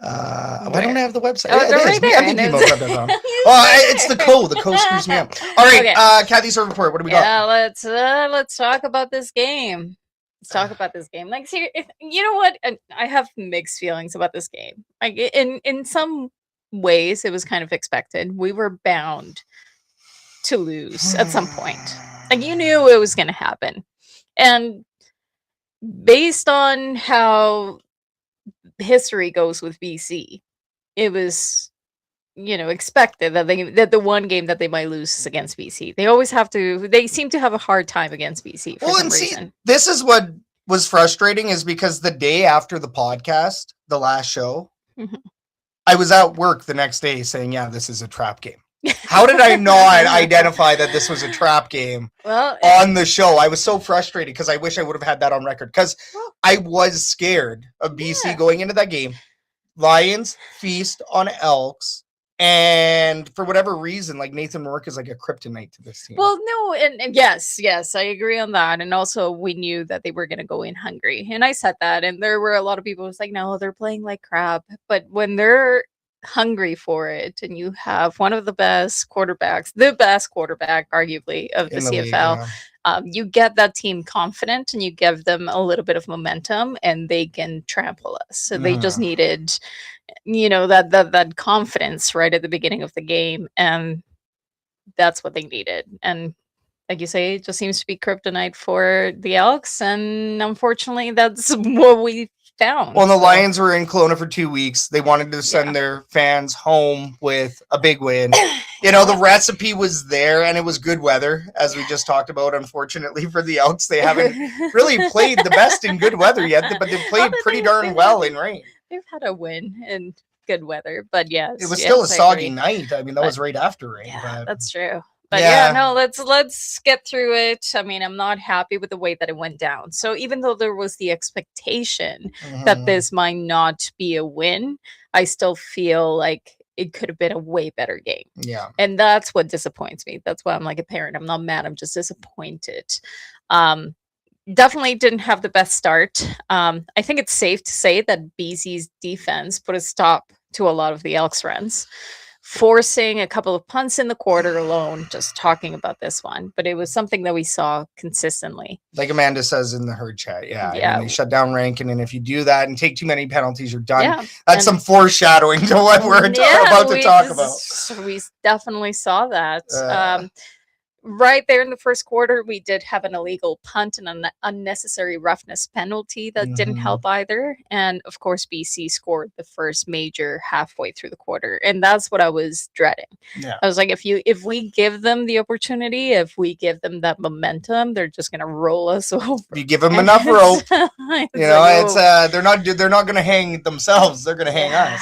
I don't have the website. Oh, they're right there. mvpmealprep.com. It's the code. The code screws me up. All right, okay. Kathy's Herd Report. What do we got? Let's talk about this game. Like, see, you know what? I have mixed feelings about this game. Like, in some ways, it was kind of expected. We were bound to lose at some point. Like, you knew it was going to happen. And based on how history goes with BC, it was, expected that the one game that they might lose is against BC. They seem to have a hard time against BC for some reason. This is what was frustrating, is because the day after the podcast, the last show, I was at work the next day saying, yeah, this is a trap game. How did I not identify that this was a trap game on the show? I was so frustrated because I wish I would have had that on record, because I was scared of BC going into that game. Lions feast on Elks, and for whatever reason, like, Nathan Rourke is like a kryptonite to this team. Well, no, and yes, I agree on that. And also, we knew that they were going to go in hungry, and I said that, and there were a lot of people who was like, no, they're playing like crap. But when they're hungry for it, and you have one of the best quarterbacks, the best quarterback arguably of the CFL, league, you get that team confident and you give them a little bit of momentum and they can trample us. So they just needed, that confidence right at the beginning of the game, and that's what they needed. And like you say, it just seems to be kryptonite for the Elks, and unfortunately that's what we found. Well, the Lions were in Kelowna for 2 weeks. They wanted to send their fans home with a big win. The recipe was there, and it was good weather, as we just talked about. Unfortunately for the Elks, they haven't really played the best in good weather yet, but they've played pretty darn well in rain. They've had a win in good weather, but yes. It was still a soggy night. I mean, that was right after rain. Yeah, that's true. But let's get through it. I mean, I'm not happy with the way that it went down. So even though there was the expectation that this might not be a win, I still feel like it could have been a way better game. Yeah. And that's what disappoints me. That's why I'm like a parent. I'm not mad. I'm just disappointed. Definitely didn't have the best start. I think it's safe to say that BC's defense put a stop to a lot of the Elks runs, forcing a couple of punts in the quarter alone, just talking about this one. But it was something that we saw consistently. Like Amanda says in the herd chat. Yeah. I mean, they shut down Rankin, and if you do that and take too many penalties, you're done. Yeah. That's some foreshadowing to what we're about to talk about. We definitely saw that. right there in the first quarter, we did have an illegal punt and an unnecessary roughness penalty that didn't help either. And of course, BC scored the first major halfway through the quarter, and that's what I was dreading. Yeah. I was like, if we give them the opportunity, if we give them that momentum, they're just gonna roll us over. You give them enough rope, it's they're not going to hang themselves. They're going to hang us.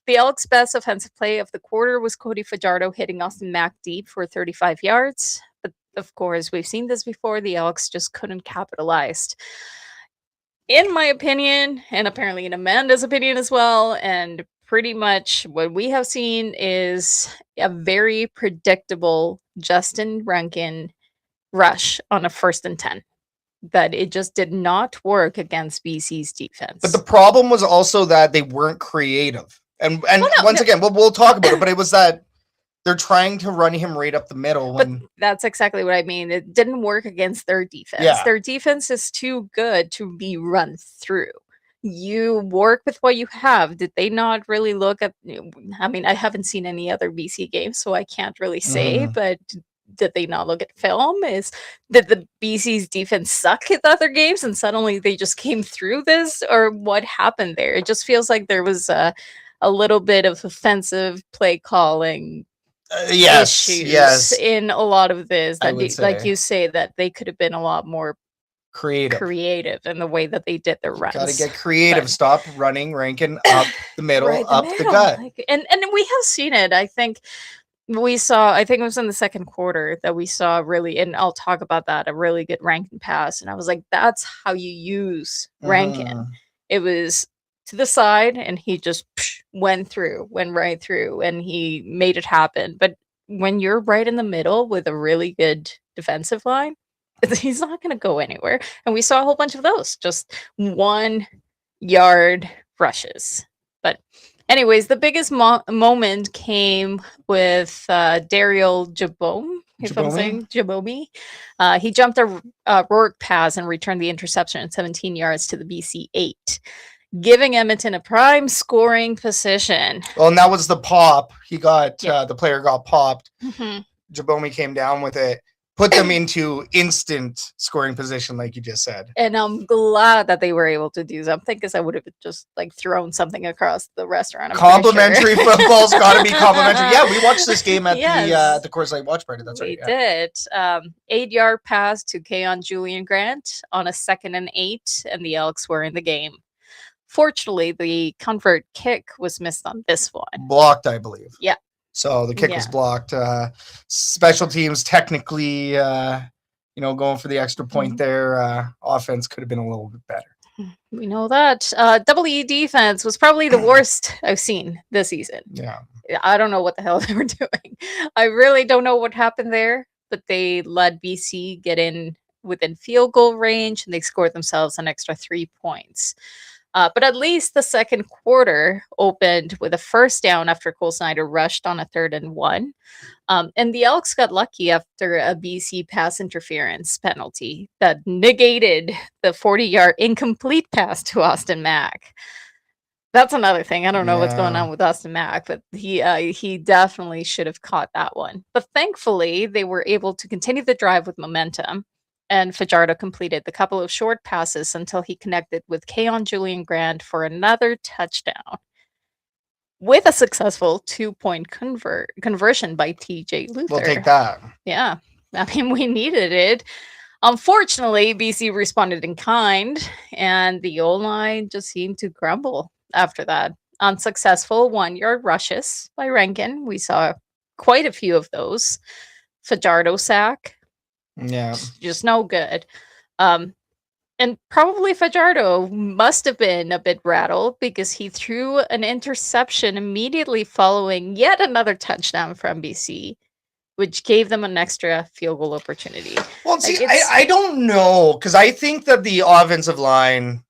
The Elks' best offensive play of the quarter was Cody Fajardo hitting Austin Mack deep for 35 yards. But of course, we've seen this before. The Elks just couldn't capitalize. In my opinion, and apparently in Amanda's opinion as well, and pretty much what we have seen is a very predictable Justin Rankin rush on a 1st and 10. That it just did not work against BC's defense. But the problem was also that they weren't creative. And again, we'll talk about it, but it was that they're trying to run him right up the middle. But that's exactly what I mean. It didn't work against their defense. Yeah. Their defense is too good to be run through. You work with what you have. Did they not really look at... I mean, I haven't seen any other BC games, so I can't really say, but... Did they not look at film? Did the BC's defense suck at the other games and suddenly they just came through this? Or what happened there? It just feels like there was a little bit of offensive play calling issues in a lot of this. That like you say, that they could have been a lot more creative in the way that they did their runs. Got to get creative. Stop running Rankin up the middle, the gut. And we have seen it. I think it was in the second quarter that we saw really, and I'll talk about that, a really good Rankin pass. And I was like, that's how you use Rankin. It was to the side and he just went right through and he made it happen. But when you're right in the middle with a really good defensive line, he's not going to go anywhere. And we saw a whole bunch of those, just 1 yard rushes. But anyways, the biggest moment came with Daryl Jabome, if I'm saying Jabomi. He jumped a Rourke pass and returned the interception at 17 yards to the BC 8, giving Edmonton a prime scoring position. Well, and that was the pop. He got the player got popped. Jabomi came down with it. Put them into instant scoring position, like you just said. And I'm glad that they were able to do something because I would have just thrown something across the restaurant. Complimentary football's got to be complimentary. Yeah, we watched this game at the Coors Light watch party. That's right. We did. 8-yard pass to Keon Julian Grant on a 2nd and 8, and the Elks were in the game. Fortunately, the convert kick was missed on this one. Blocked, I believe. Yeah. So the kick was blocked. Special teams technically, going for the extra point there. Offense could have been a little bit better. We know that. WE defense was probably the worst I've seen this season. Yeah. I don't know what the hell they were doing. I really don't know what happened there, but they let BC get in within field goal range and they scored themselves an extra 3 points. But at least the second quarter opened with a first down after Cole Snyder rushed on a 3rd and 1. And the Elks got lucky after a BC pass interference penalty that negated the 40-yard incomplete pass to Austin Mack. That's another thing. I don't know what's going on with Austin Mack, but he definitely should have caught that one. But thankfully, they were able to continue the drive with momentum. And Fajardo completed the couple of short passes until he connected with Keon Julian Grant for another touchdown with a successful 2-point conversion by TJ Luther. We'll take that. Yeah. I mean, we needed it. Unfortunately, BC responded in kind, and the O-line just seemed to crumble after that. Unsuccessful 1-yard rushes by Rankin. We saw quite a few of those. Fajardo sack. Yeah. Just no good. And probably Fajardo must have been a bit rattled because he threw an interception immediately following yet another touchdown from BC, which gave them an extra field goal opportunity. Well, see, I don't know, because I think that the offensive line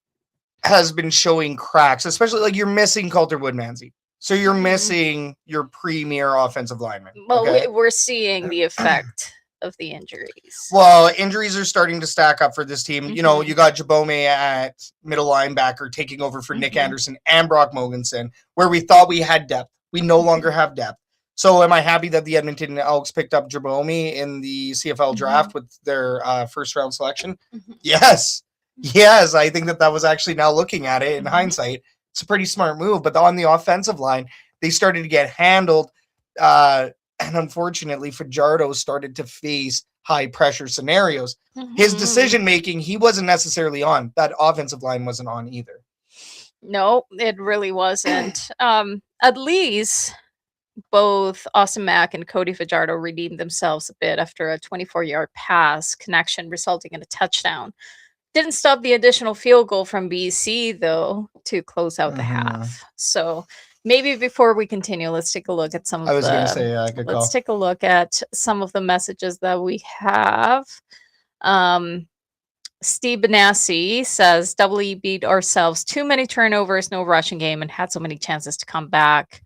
has been showing cracks, especially you're missing Coulter Woodmansey. So you're missing your premier offensive lineman. Well, we're seeing the effect of the injuries. Well, injuries are starting to stack up for this team. You know, you got Jabome at middle linebacker taking over for Nick Anderson and Brock Mogensen, where we thought we had depth. We no longer have depth. So am I happy that the Edmonton Elks picked up Jabomi in the CFL draft with their first round selection? Yes. Yes, I think that was actually, now looking at it in hindsight, it's a pretty smart move. But on the offensive line, they started to get handled. And unfortunately, Fajardo started to face high pressure scenarios. His decision making, he wasn't necessarily on. That offensive line wasn't on either. No, it really wasn't. At least both Austin Mack and Cody Fajardo redeemed themselves a bit after a 24-yard pass connection resulting in a touchdown. Didn't stop the additional field goal from BC, though, to close out the half. So maybe before we continue, let's take a look at some of let's take a look at some of the messages that we have. Steve Benassi says, "Doubly beat ourselves. Too many turnovers, no rushing game, and had so many chances to come back."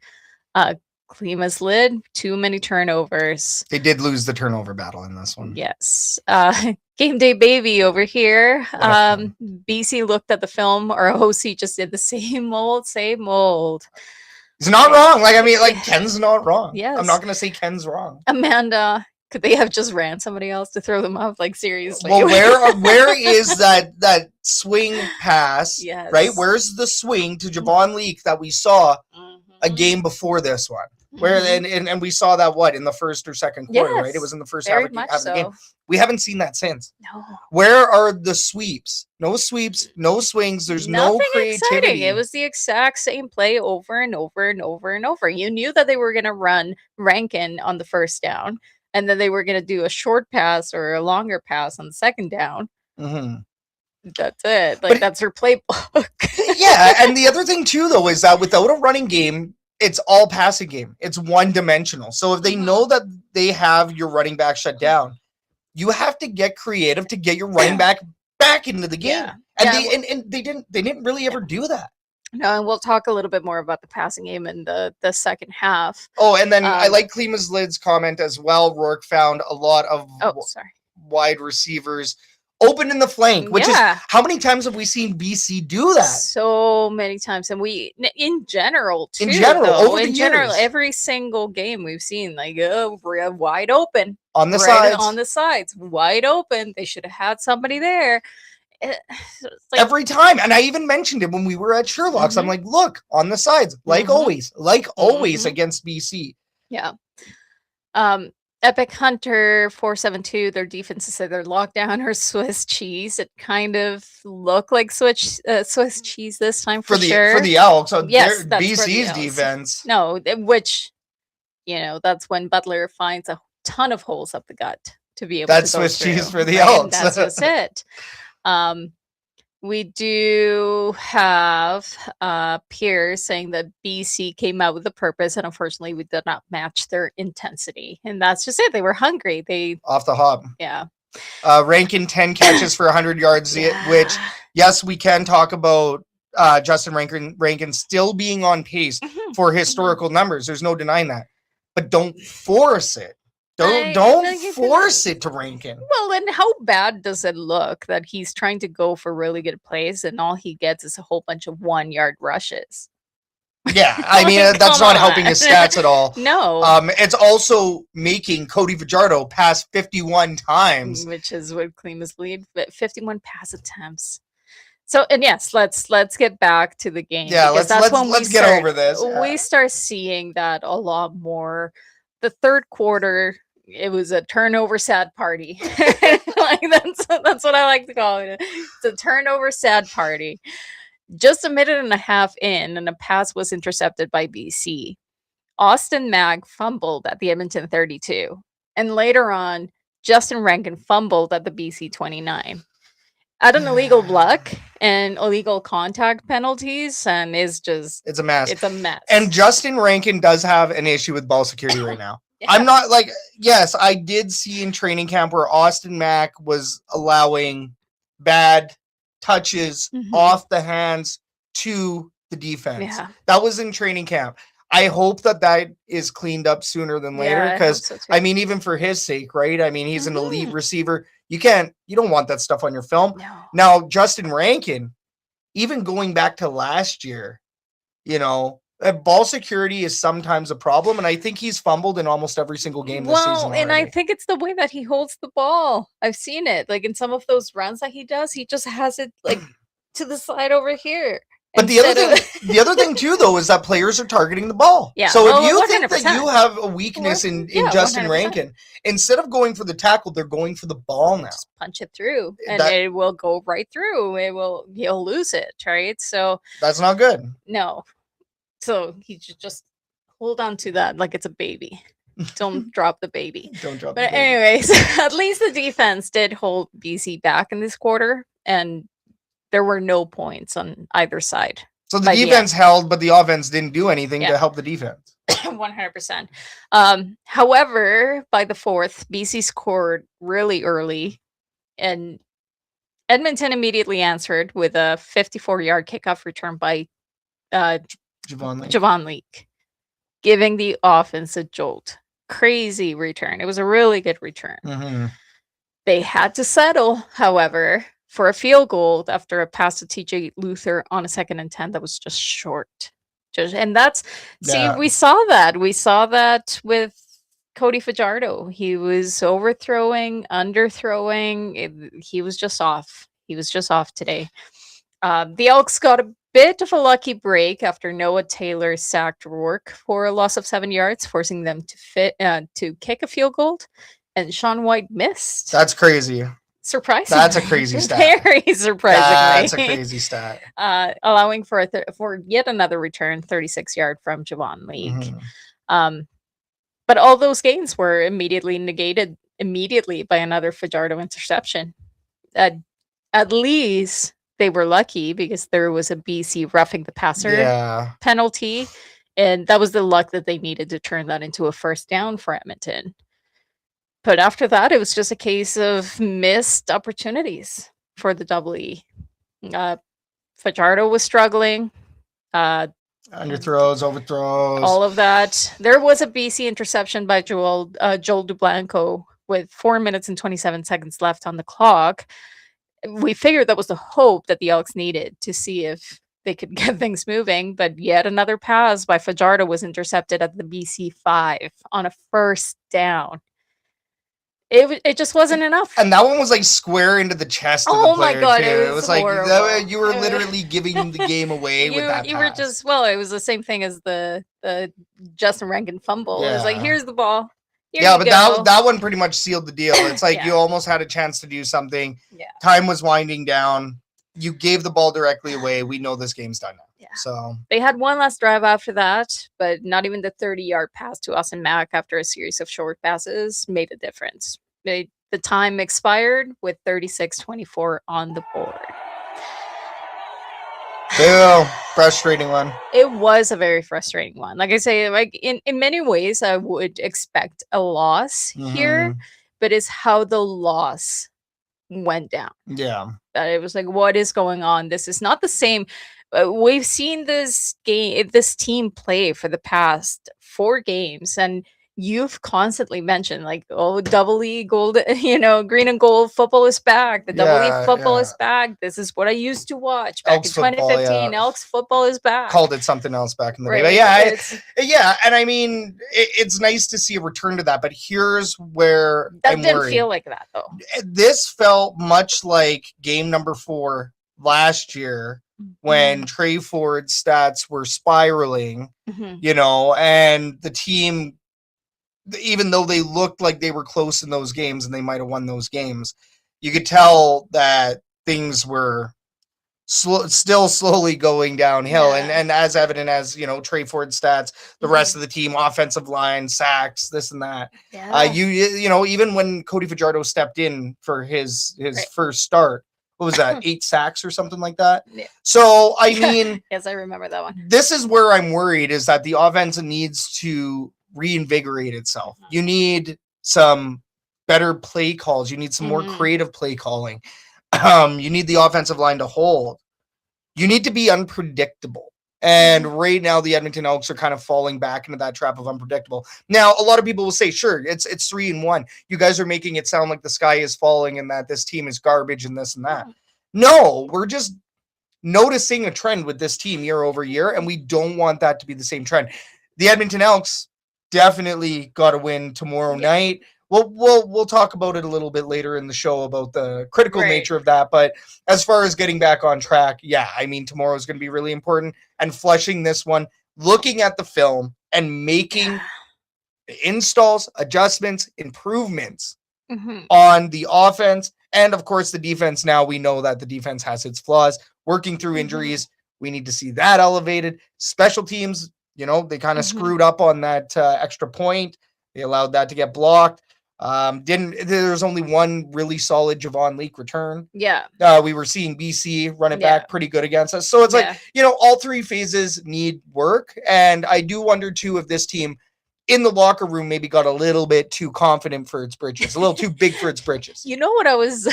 Klima's lid, too many turnovers. They did lose the turnover battle in this one. Yes. Game Day Baby over here. BC looked at the film. Our OC just did the same old. He's not wrong. Ken's not wrong. Yes. I'm not going to say Ken's wrong. Amanda, could they have just ran somebody else to throw them off? Like, seriously. Well, where is that swing pass? Yes. Right? Where's the swing to Javon Leake that we saw a game before this one? Where and we saw that in the first or second quarter, right? It was in the first half of the game. We haven't seen that since. No. Where are the sweeps? No sweeps, no swings. There's no creativity. Exciting. It was the exact same play over and over and over and over. You knew that they were going to run Rankin on the first down, and then they were going to do a short pass or a longer pass on the second down. That's it. That's her playbook. Yeah, and the other thing too, though, is that without a running game, it's all passing game. It's one-dimensional. So if they know that they have your running back shut down, you have to get creative to get your running back into the game. Yeah. And they didn't really ever do that. No, and we'll talk a little bit more about the passing game in the second half. Oh, and then I like Klima's lid's comment as well. Rourke found a lot of wide receivers open in the flank, which is how many times have we seen BC do that? So many times. And we, in general, every single game we've seen, we're wide open. On the sides, wide open. They should have had somebody there. Every time. And I even mentioned it when we were at Sherlock's. I'm like, look, on the sides, always against BC. Yeah. Epic Hunter 472, their defense is either lockdown or Swiss cheese. It kind of looked like Swiss cheese this time for sure. For the Elks. So yes, that's BC's defense. No, which, that's when Butler finds a ton of holes up the gut to be able to go Swiss through. Cheese for the Elks. That's just it. We do have Pierce saying that BC came out with a purpose, and unfortunately we did not match their intensity. And that's just it. They were hungry. They off the hop. Yeah. Rankin 10 catches for 100 yards, which, yes, we can talk about Justin Rankin still being on pace for historical numbers. There's no denying that. But don't force it. Don't force it to Rankin. Well, then how bad does it look that he's trying to go for really good plays and all he gets is a whole bunch of 1-yard rushes? Yeah, I mean, that's not helping his stats at all. No. It's also making Cody Fajardo pass 51 times. Which is what Klima's lead, but 51 pass attempts. So, and yes, let's get back to the game. Yeah, let's get over this. We start seeing that a lot more. The third quarter, it was a turnover sad party. That's what I like to call it. It's a turnover sad party. Just a minute and a half in, and a pass was intercepted by BC. Austin Mag fumbled at the Edmonton 32. And later on, Justin Rankin fumbled at the BC 29. At an illegal block and illegal contact penalties, and it's a mess. It's a mess. And Justin Rankin does have an issue with ball security right now. I'm not yes, I did see in training camp where Austin Mack was allowing bad touches off the hands to the defense. Yeah. That was in training camp. I hope that is cleaned up sooner than later, because I mean, even for his sake, right? I mean, he's an elite receiver. You don't want that stuff on your film. No. Now, Justin Rankin, even going back to last year, Ball security is sometimes a problem, and I think he's fumbled in almost every single game this season already. And I think it's the way that he holds the ball. I've seen it. Like in some of those runs that he does, he just has it like to the side over here. But the other thing too, though, is that players are targeting the ball. Yeah. So if you 100%. think that you have a weakness in Justin 100%. Rankin, instead of going for the tackle, they're going for the ball now. Just punch it through, and it will go right through. He'll lose it, right? So that's not good. No. So he should just hold on to that like it's a baby. Don't drop the baby. Don't drop the baby. But anyways, at least the defense did hold BC back in this quarter, and there were no points on either side. So the defense held, but the offense didn't do anything to help the defense. 100%. However, by the fourth, BC scored really early, and Edmonton immediately answered with a 54-yard kickoff return by Javon Leake, giving the offense a jolt. Crazy return. It was a really good return. Mm-hmm. They had to settle, however, for a field goal after a pass to TJ Luther on a 2nd and 10 that was just short. And that's we saw that. We saw that with Cody Fajardo. He was overthrowing, underthrowing. He was just off. He was just off today. The Elks got a bit of a lucky break after Noah Taylor sacked Rourke for a loss of 7 yards, forcing them to kick a field goal, and Sean White missed. That's crazy. Surprising. That's a crazy stat. Very surprisingly. That's a crazy stat. Allowing for yet another return, 36-yard from Javon Leake. Mm-hmm. But all those gains were immediately negated by another Fajardo interception. At least they were lucky because there was a BC roughing the passer penalty, and that was the luck that they needed to turn that into a first down for Edmonton. But after that, it was just a case of missed opportunities for the Double E. Fajardo was struggling. Underthrows, overthrows. All of that. There was a BC interception by Joel Dublanco with 4 minutes and 27 seconds left on the clock. We figured that was the hope that the Elks needed to see if they could get things moving. But yet another pass by Fajardo was intercepted at the BC 5 on a first down. It just wasn't enough. And that one was like square into the chest of the player, my God, too. it was like horrible. You were literally giving the game away with that pass. You were just, it was the same thing as the Justin Rankin fumble. It was like, here's the ball. But that one pretty much sealed the deal. It's like you almost had a chance to do something. Yeah. Time was winding down. You gave the ball directly away. We know this game's done now. Yeah. So they had one last drive after that, but not even the 30-yard pass to Austin Mack after a series of short passes made a difference. The time expired with 36-24 on the board. Ew, frustrating one. It was a very frustrating one. Like I say, like in many ways, I would expect a loss here, but it's how the loss went down. Yeah. That it was like, what is going on? This is not the same. We've seen this team play for the past 4 games, and you've constantly mentioned like, Double E gold, green and gold football is back. The Double E football is back. This is what I used to watch back Elks in 2015. Elks football is back. Called it something else back in the day. But and I mean, it's nice to see a return to that. But here's where that didn't feel like that though. This felt much like game number 4 last year when Trey Ford's stats were spiraling, and the team, even though they looked like they were close in those games and they might have won those games, you could tell that things were still slowly going downhill. And as evident as, Trey Ford's stats, the rest of the team, offensive line, sacks, this and that. Yeah. Even when Cody Fajardo stepped in for his first start, what was that, 8 sacks or something like that? Yeah. So, I mean... Yes, I remember that one. This is where I'm worried, is that the offense needs to reinvigorate itself. You need some better play calls. You need some more creative play calling. You need the offensive line to hold. You need to be unpredictable. And right now, the Edmonton Elks are kind of falling back into that trap of unpredictable. Now, a lot of people will say, sure, it's 3-1. You guys are making it sound like the sky is falling and that this team is garbage and this and that. No, we're just noticing a trend with this team year over year, and we don't want that to be the same trend. The Edmonton Elks definitely got to win tomorrow night. We'll talk about it a little bit later in the show about the critical nature of that. But as far as getting back on track, I mean, tomorrow is going to be really important. And flushing this one, looking at the film and making installs, adjustments, improvements on the offense. And of course, the defense. Now we know that the defense has its flaws. Working through injuries, we need to see that elevated. Special teams, they kind of screwed up on that extra point. They allowed that to get blocked. There's only one really solid Javon Leake return. We were seeing BC run it back pretty good against us. So it's like, all three phases need work. And I do wonder too if this team in the locker room maybe got a little bit too confident for its britches, a little too big for its britches. You know what I was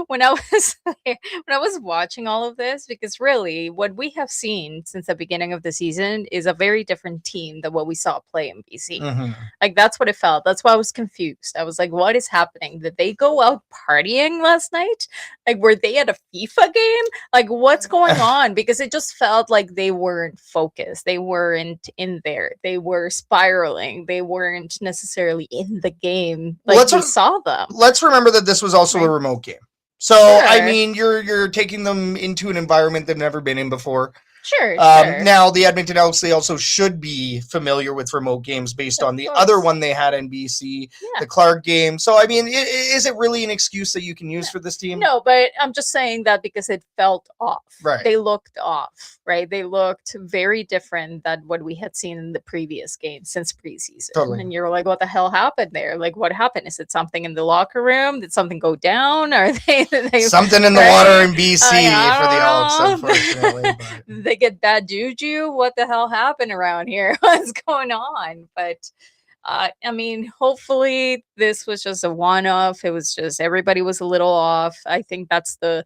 when I was watching all of this, because really what we have seen since the beginning of the season is a very different team than what we saw play in BC. Like, that's what it felt. That's why I was confused. I was like, what is happening? Did they go out partying last night? Like, were they at a FIFA game? Like, what's going on? Because it just felt like they weren't focused. They weren't in there. They were spiraling. They weren't necessarily in the game like we saw them. Let's remember that this was also a remote game. So, I mean, you're taking them into an environment they've never been in before. Sure. Now, the Edmonton Elks, they also should be familiar with remote games based on the other one they had in BC, the Clark game. So, I mean, is it really an excuse that you can use for this team? No, but I'm just saying that because it felt off. Right. They looked off, right? They looked very different than what we had seen in the previous games since preseason. Totally. And you're like, what the hell happened there? Like, what happened? Is it something in the locker room? Did something go down? Are they something in the water in BC for the Elks, unfortunately. But they get bad juju. What the hell happened around here? What's going on? But I mean, hopefully this was just a one-off. It was just everybody was a little off. I think that's the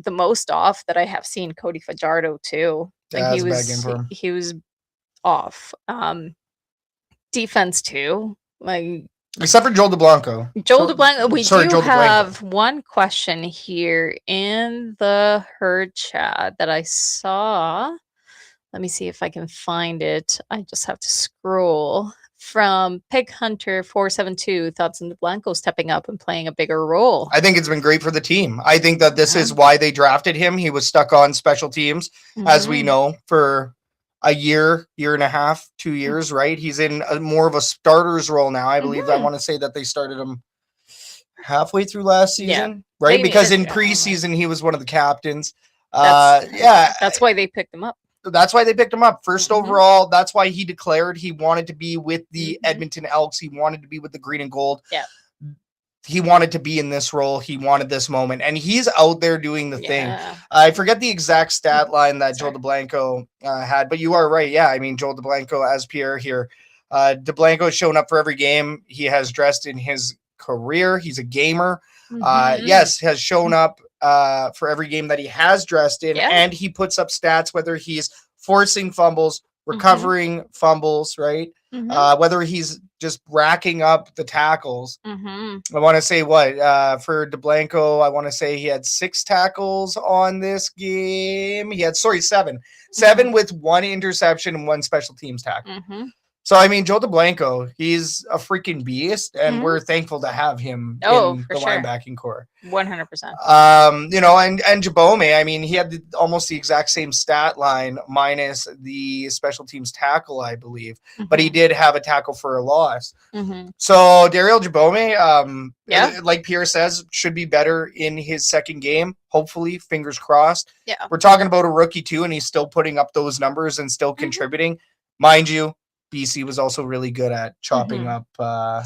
most off that I have seen Cody Fajardo too. Like, he was off. Defense too. Like, except for Joel DeBlanco. We do have one question here in the herd chat that I saw. Let me see if I can find it. I just have to scroll. From Pig Hunter 472, thoughts on DeBlanco stepping up and playing a bigger role. I think it's been great for the team. I think that this is why they drafted him. He was stuck on special teams, as we know, for a year and a half, 2 years, right? He's in more of a starter's role now. I believe I want to say that they started him halfway through last season, right? Because in preseason, he was one of the captains. That's why they picked him up. That's why they picked him up first overall. That's why he declared he wanted to be with the Edmonton Elks. He wanted to be with the green and gold. Yeah. He wanted to be in this role. He wanted this moment, and he's out there doing the thing. I forget the exact stat line that Joel DeBlanco had, but you are right. Yeah, I mean, Joel DeBlanco, as Pierre here. DeBlanco has shown up for every game he has dressed in his career. He's a gamer. Yes, has shown up for every game that he has dressed in, and he puts up stats, whether he's forcing fumbles, recovering fumbles, right? Whether he's just racking up the tackles. I want to say for DeBlanco, I want to say he had 6 tackles on this game. He had, 7. 7 with 1 interception and 1 special teams tackle. So, I mean, Joe DeBlanco, he's a freaking beast, and we're thankful to have him in the linebacking core. 100%. And Jabome, I mean, he had almost the exact same stat line minus the special teams tackle, I believe. But he did have a tackle for a loss. So, Daryl Jabome, like Pierre says, should be better in his second game. Hopefully, fingers crossed. Yeah. We're talking about a rookie, too, and he's still putting up those numbers and still contributing. Mind you, BC was also really good at chopping up the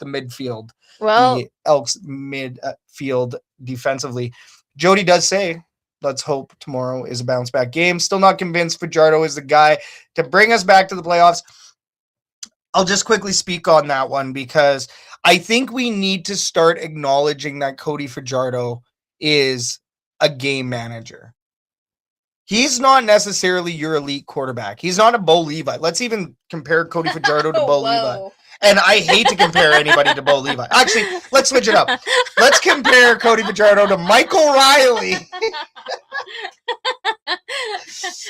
midfield. Well, the Elks midfield defensively. Jody does say, let's hope tomorrow is a bounce back game. Still not convinced Fajardo is the guy to bring us back to the playoffs. I'll just quickly speak on that one because I think we need to start acknowledging that Cody Fajardo is a game manager. He's not necessarily your elite quarterback. He's not a Bo Levi. Let's even compare Cody Fajardo to Bo Levi. And I hate to compare anybody to Bo Levi. Actually, let's switch it up. Let's compare Cody Fajardo to Michael Riley.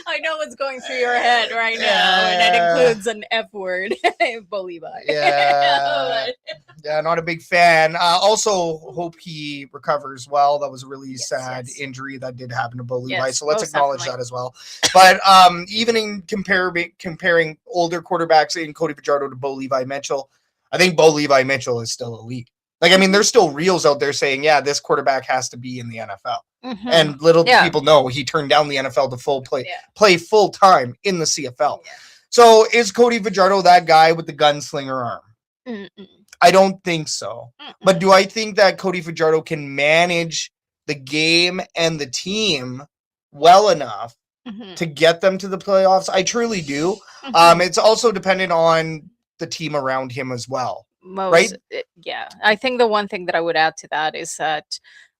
I know what's going through your head right now, and it includes an F word, Bolivi. Yeah, yeah, not a big fan. Also, hope he recovers well. That was a really sad injury that did happen to Bolivi, so let's acknowledge that as well. But even in comparing older quarterbacks in Cody Fajardo to Bolivi Mitchell, I think Bolivi Mitchell is still elite. Like, I mean, there's still reels out there saying, yeah, this quarterback has to be in the NFL. Mm-hmm. And little people know he turned down the NFL to play full time in the CFL. Yeah. So is Cody Fajardo that guy with the gunslinger arm? Mm-mm. I don't think so. Mm-mm. But do I think that Cody Fajardo can manage the game and the team well enough to get them to the playoffs? I truly do. Mm-hmm. It's also dependent on the team around him as well. Right? Yeah. I think the one thing that I would add to that is that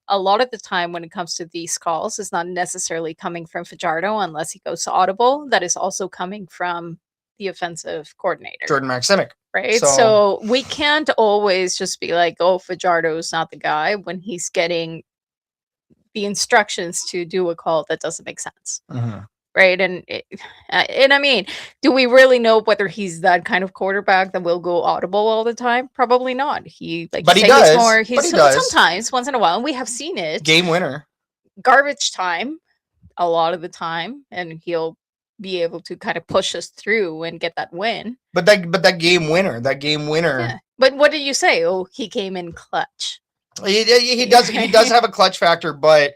a lot of the time when it comes to these calls, it's not necessarily coming from Fajardo unless he goes to audible. That is also coming from the offensive coordinator, Jordan Maximic. Right. So we can't always just be like, oh, Fajardo is not the guy when he's getting the instructions to do a call that doesn't make sense. Mm-hmm. Right. And I mean, do we really know whether he's that kind of quarterback that will go audible all the time? Probably not. But he does. Sometimes, once in a while, and we have seen it. Game winner. Garbage time a lot of the time. And he'll be able to kind of push us through and get that win. But that game winner. Yeah. But what did you say? Oh, he came in clutch. He does have a clutch factor, but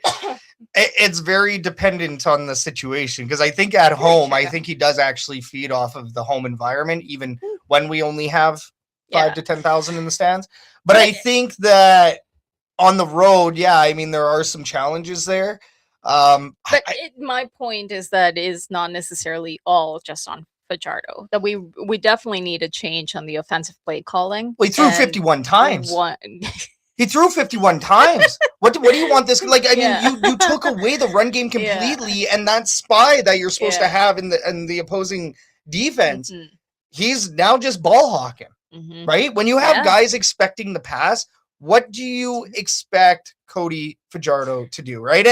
it's very dependent on the situation, because I think at home, I think he does actually feed off of the home environment, even when we only have 5,000 to 10,000 in the stands. But I think that on the road, I mean, there are some challenges there. My point is that is not necessarily all just on Fajardo. That we definitely need a change on the offensive play calling. Well, he threw 51 times. He threw 51 times. What do you want this? Like, I mean, you took away the run game completely, and that spy that you're supposed to have in the opposing defense, he's now just ball hawking, right? When you have guys expecting the pass, what do you expect Cody Fajardo to do, right?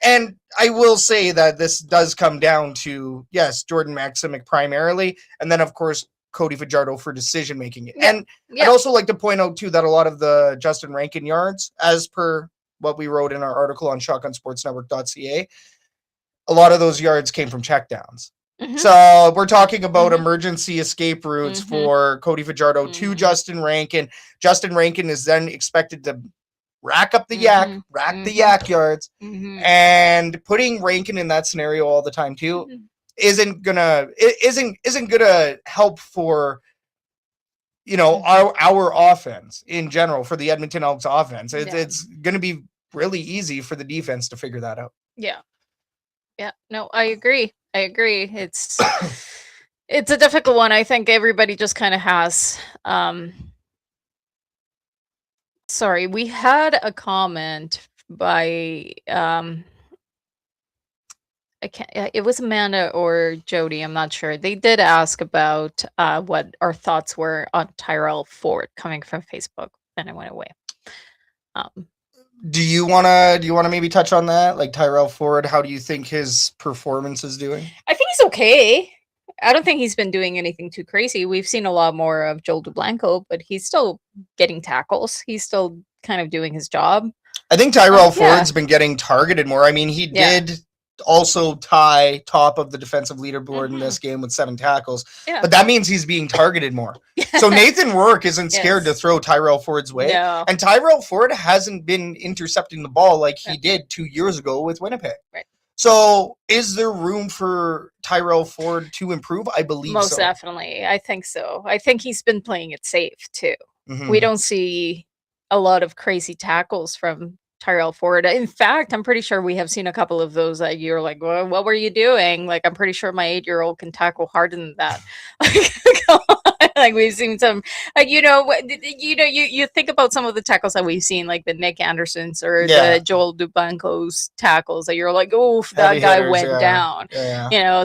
And I will say that this does come down to, Jordan Maximic primarily, and then, of course, Cody Fajardo for decision making. And I'd also like to point out too that a lot of the Justin Rankin yards, as per what we wrote in our article on shotgunsportsnetwork.ca, a lot of those yards came from checkdowns. Mm-hmm. So we're talking about emergency escape routes for Cody Fajardo to Justin Rankin. Justin Rankin is then expected to rack up the the yak yards, and putting Rankin in that scenario all the time too isn't gonna help for our offense in general, for the Edmonton Elks offense. It's gonna be really easy for the defense to figure that out. No, I agree. It's it's a difficult one. I think everybody just kind of has sorry, we had a comment by it was Amanda or Jody, I'm not sure. They did ask about what our thoughts were on Tyrell Ford coming from Facebook, then it went away. Do you wanna maybe touch on that? Like, Tyrell Ford, how do you think his performance is doing? I think he's okay. I don't think he's been doing anything too crazy. We've seen a lot more of Joel Dublanco, but he's still getting tackles. He's still kind of doing his job. I think Tyrell Ford's been getting targeted more. I mean, he did also tie top of the defensive leaderboard in this game with 7 tackles. But that means he's being targeted more. So Nathan Rourke isn't scared to throw Tyrell Ford's way. No. And Tyrell Ford hasn't been intercepting the ball like he did 2 years ago with Winnipeg. Right. So is there room for Tyrell Ford to improve? I believe Most definitely. I think so. I think he's been playing it safe too. We don't see a lot of crazy tackles from Tyrell Ford. In fact, I'm pretty sure we have seen a couple of those that you're like, well, what were you doing? Like, I'm pretty sure my 8-year-old can tackle harder than that. Like, we've seen some, you think about some of the tackles that we've seen, like the Nick Andersons or the Joel Dublanco's tackles, that you're like, oh, that guy went down.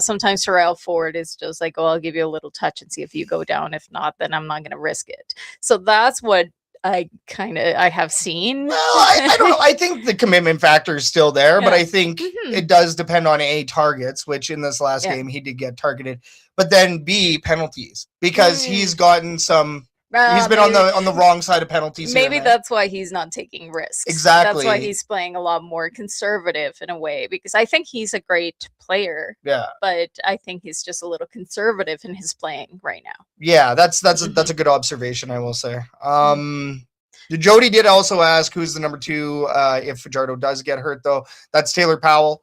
Sometimes Tyrell Ford is just like, oh, I'll give you a little touch and see if you go down. If not, then I'm not going to risk it. So that's what I have seen. Well, I don't know. I think the commitment factor is still there, but Yeah. I think it does depend on A, targets, which in this last game he did get targeted, but then B, penalties, because he's gotten some. He's been on the wrong side of penalties. Maybe that's why he's not taking risks. Exactly. That's why he's playing a lot more conservative in a way, because I think he's a great player. Yeah. But I think he's just a little conservative in his playing right now. Yeah, that's a good observation, I will say. Jody did also ask who's the number 2 if Fajardo does get hurt, though. That's Taylor Powell.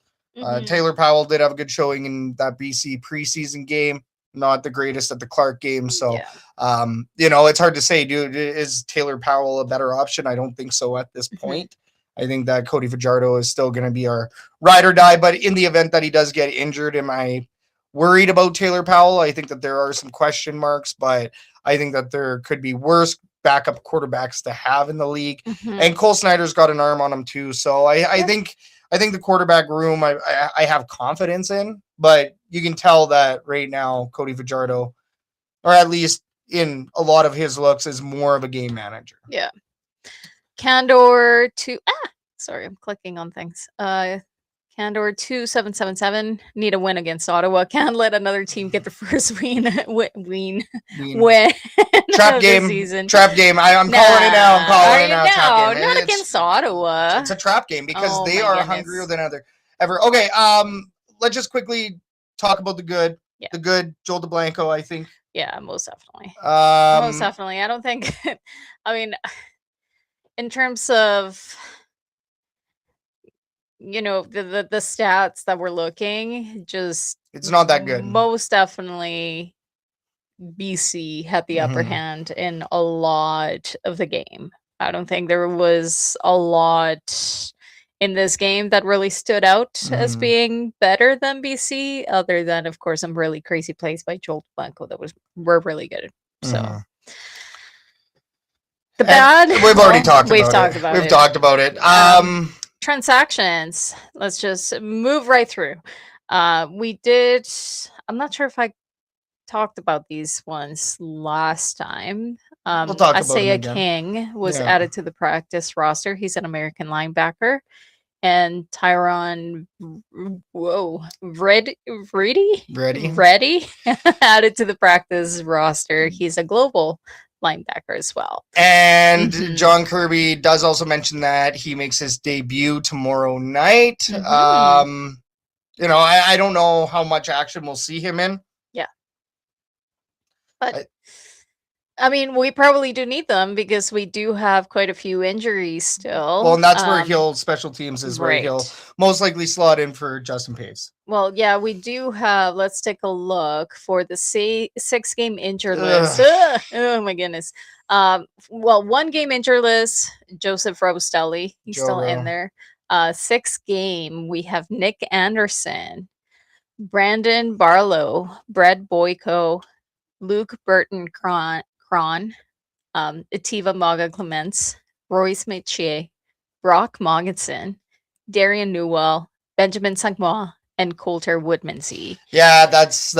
Taylor Powell did have a good showing in that BC preseason game. Not the greatest at the Clark game. So, it's hard to say, dude, is Taylor Powell a better option? I don't think so at this point. I think that Cody Fajardo is still going to be our ride or die. But in the event that he does get injured, am I worried about Taylor Powell? I think that there are some question marks, but I think that there could be worse backup quarterbacks to have in the league. And Cole Snyder's got an arm on him too. So I think the quarterback room I have confidence in, but you can tell that right now Cody Fajardo, or at least in a lot of his looks, is more of a game manager. Yeah. Candor sorry, I'm clicking on things. Candor 2777 need a win against Ottawa. Can't let another team get the first win. Trap game. Season. Trap game. I'm calling it now. I'm calling it now. Trap game. Not against Ottawa. It's a trap game because they are hungrier than ever. Okay. Let's just quickly talk about the good. Yeah. The good. Joel DeBlanco, I think. Yeah, most definitely. Most definitely. I don't think. I mean, in terms of, the stats that we're looking, just it's not that good. Most definitely BC had the upper hand in a lot of the game. I don't think there was a lot in this game that really stood out as being better than BC, other than, of course, some really crazy plays by Joel Blanco that were really good. So the bad, we've already talked about it. We've talked about it. Transactions. Let's just move right through. I'm not sure if I talked about these ones last time. We'll talk about Isaiah King was added to the practice roster. He's an American linebacker. And Tyron Reddy added to the practice roster. He's a global linebacker as well. And John Kirby does also mention that he makes his debut tomorrow night. I don't know how much action we'll see him in. Yeah. But I mean, we probably do need them because we do have quite a few injuries still. Well, and that's where special teams is where he'll most likely slot in for Justin Pace. Well, yeah, we do have, let's take a look for the 6-game injured list. Oh my goodness. 1-game injured list, Joseph Rostelli. He's still in there. 6-game, we have Nick Anderson, Brandon Barlow, Brad Boyko, Luke Burton Cron, Ativa Maga Clements, Royce Metier, Brock Mogensen, Darian Newell, Benjamin Sankma, and Coulter Woodmansey. Yeah, that's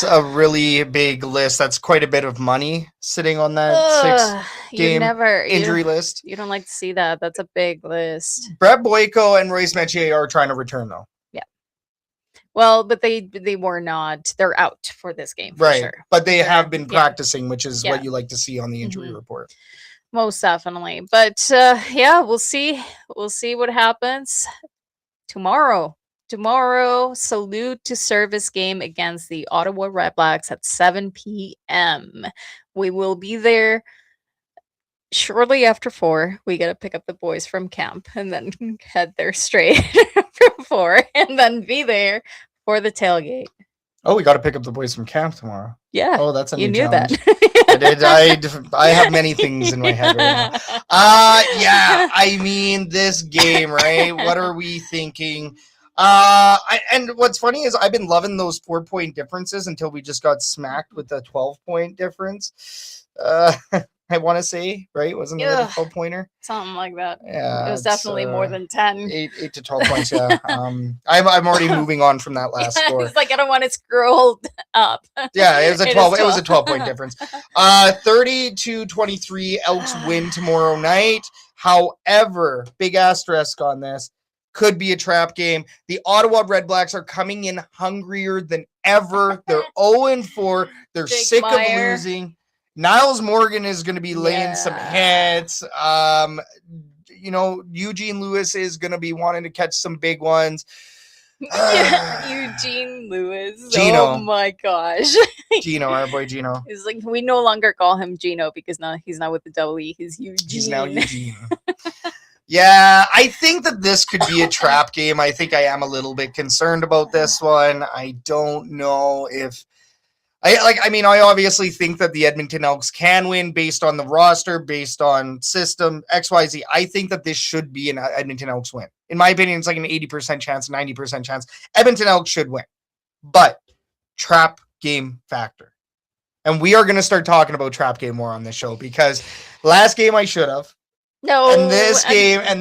a really big list. That's quite a bit of money sitting on that 6-game injury list. You don't like to see that. That's a big list. Brett Boyko and Royce Metier are trying to return, though. Yeah. Well, but they were not. They're out for this game, for sure. But they have been practicing, which is what you like to see on the injury report. Most definitely. But we'll see. We'll see what happens tomorrow. Tomorrow, salute to service game against the Ottawa Redblacks at 7 p.m. We will be there shortly after 4. We got to pick up the boys from camp and then head there straight from 4 and then be there for the tailgate. Oh, we got to pick up the boys from camp tomorrow. Yeah. Oh, that's a new challenge. I did. I have many things in my head right now. I mean, this game, right? What are we thinking? And what's funny is I've been loving those 4-point differences until we just got smacked with a 12-point difference. I want to say, right? Wasn't it a 12-pointer? Something like that. Yeah, it was definitely more than 10. 8 to 12 points. Yeah. I'm already moving on from that last score. It's like I don't want to scroll up. Yeah, it was a 12. It was a 12. 12-point difference. 30-23 Elks win tomorrow night. However, big asterisk on this. Could be a trap game. The Ottawa Redblacks are coming in hungrier than ever. They're 0-4. They're Jake sick Meyer. of losing. Niles Morgan is going to be laying some heads. Eugene Lewis is going to be wanting to catch some big ones. Eugene Lewis. Gino. Oh my gosh. Gino, our boy Gino. It's like we no longer call him Gino because now he's not with the double E. He's Eugene. He's now Eugene. Yeah, I think that this could be a trap game. I think I am a little bit concerned about this one. I don't know if I obviously think that the Edmonton Elks can win based on the roster, based on system, XYZ. I think that this should be an Edmonton Elks win. In my opinion, it's like an 80% chance, 90% chance. Edmonton Elks should win. But trap game factor. And we are going to start talking about trap game more on this show because last game I should have. No. And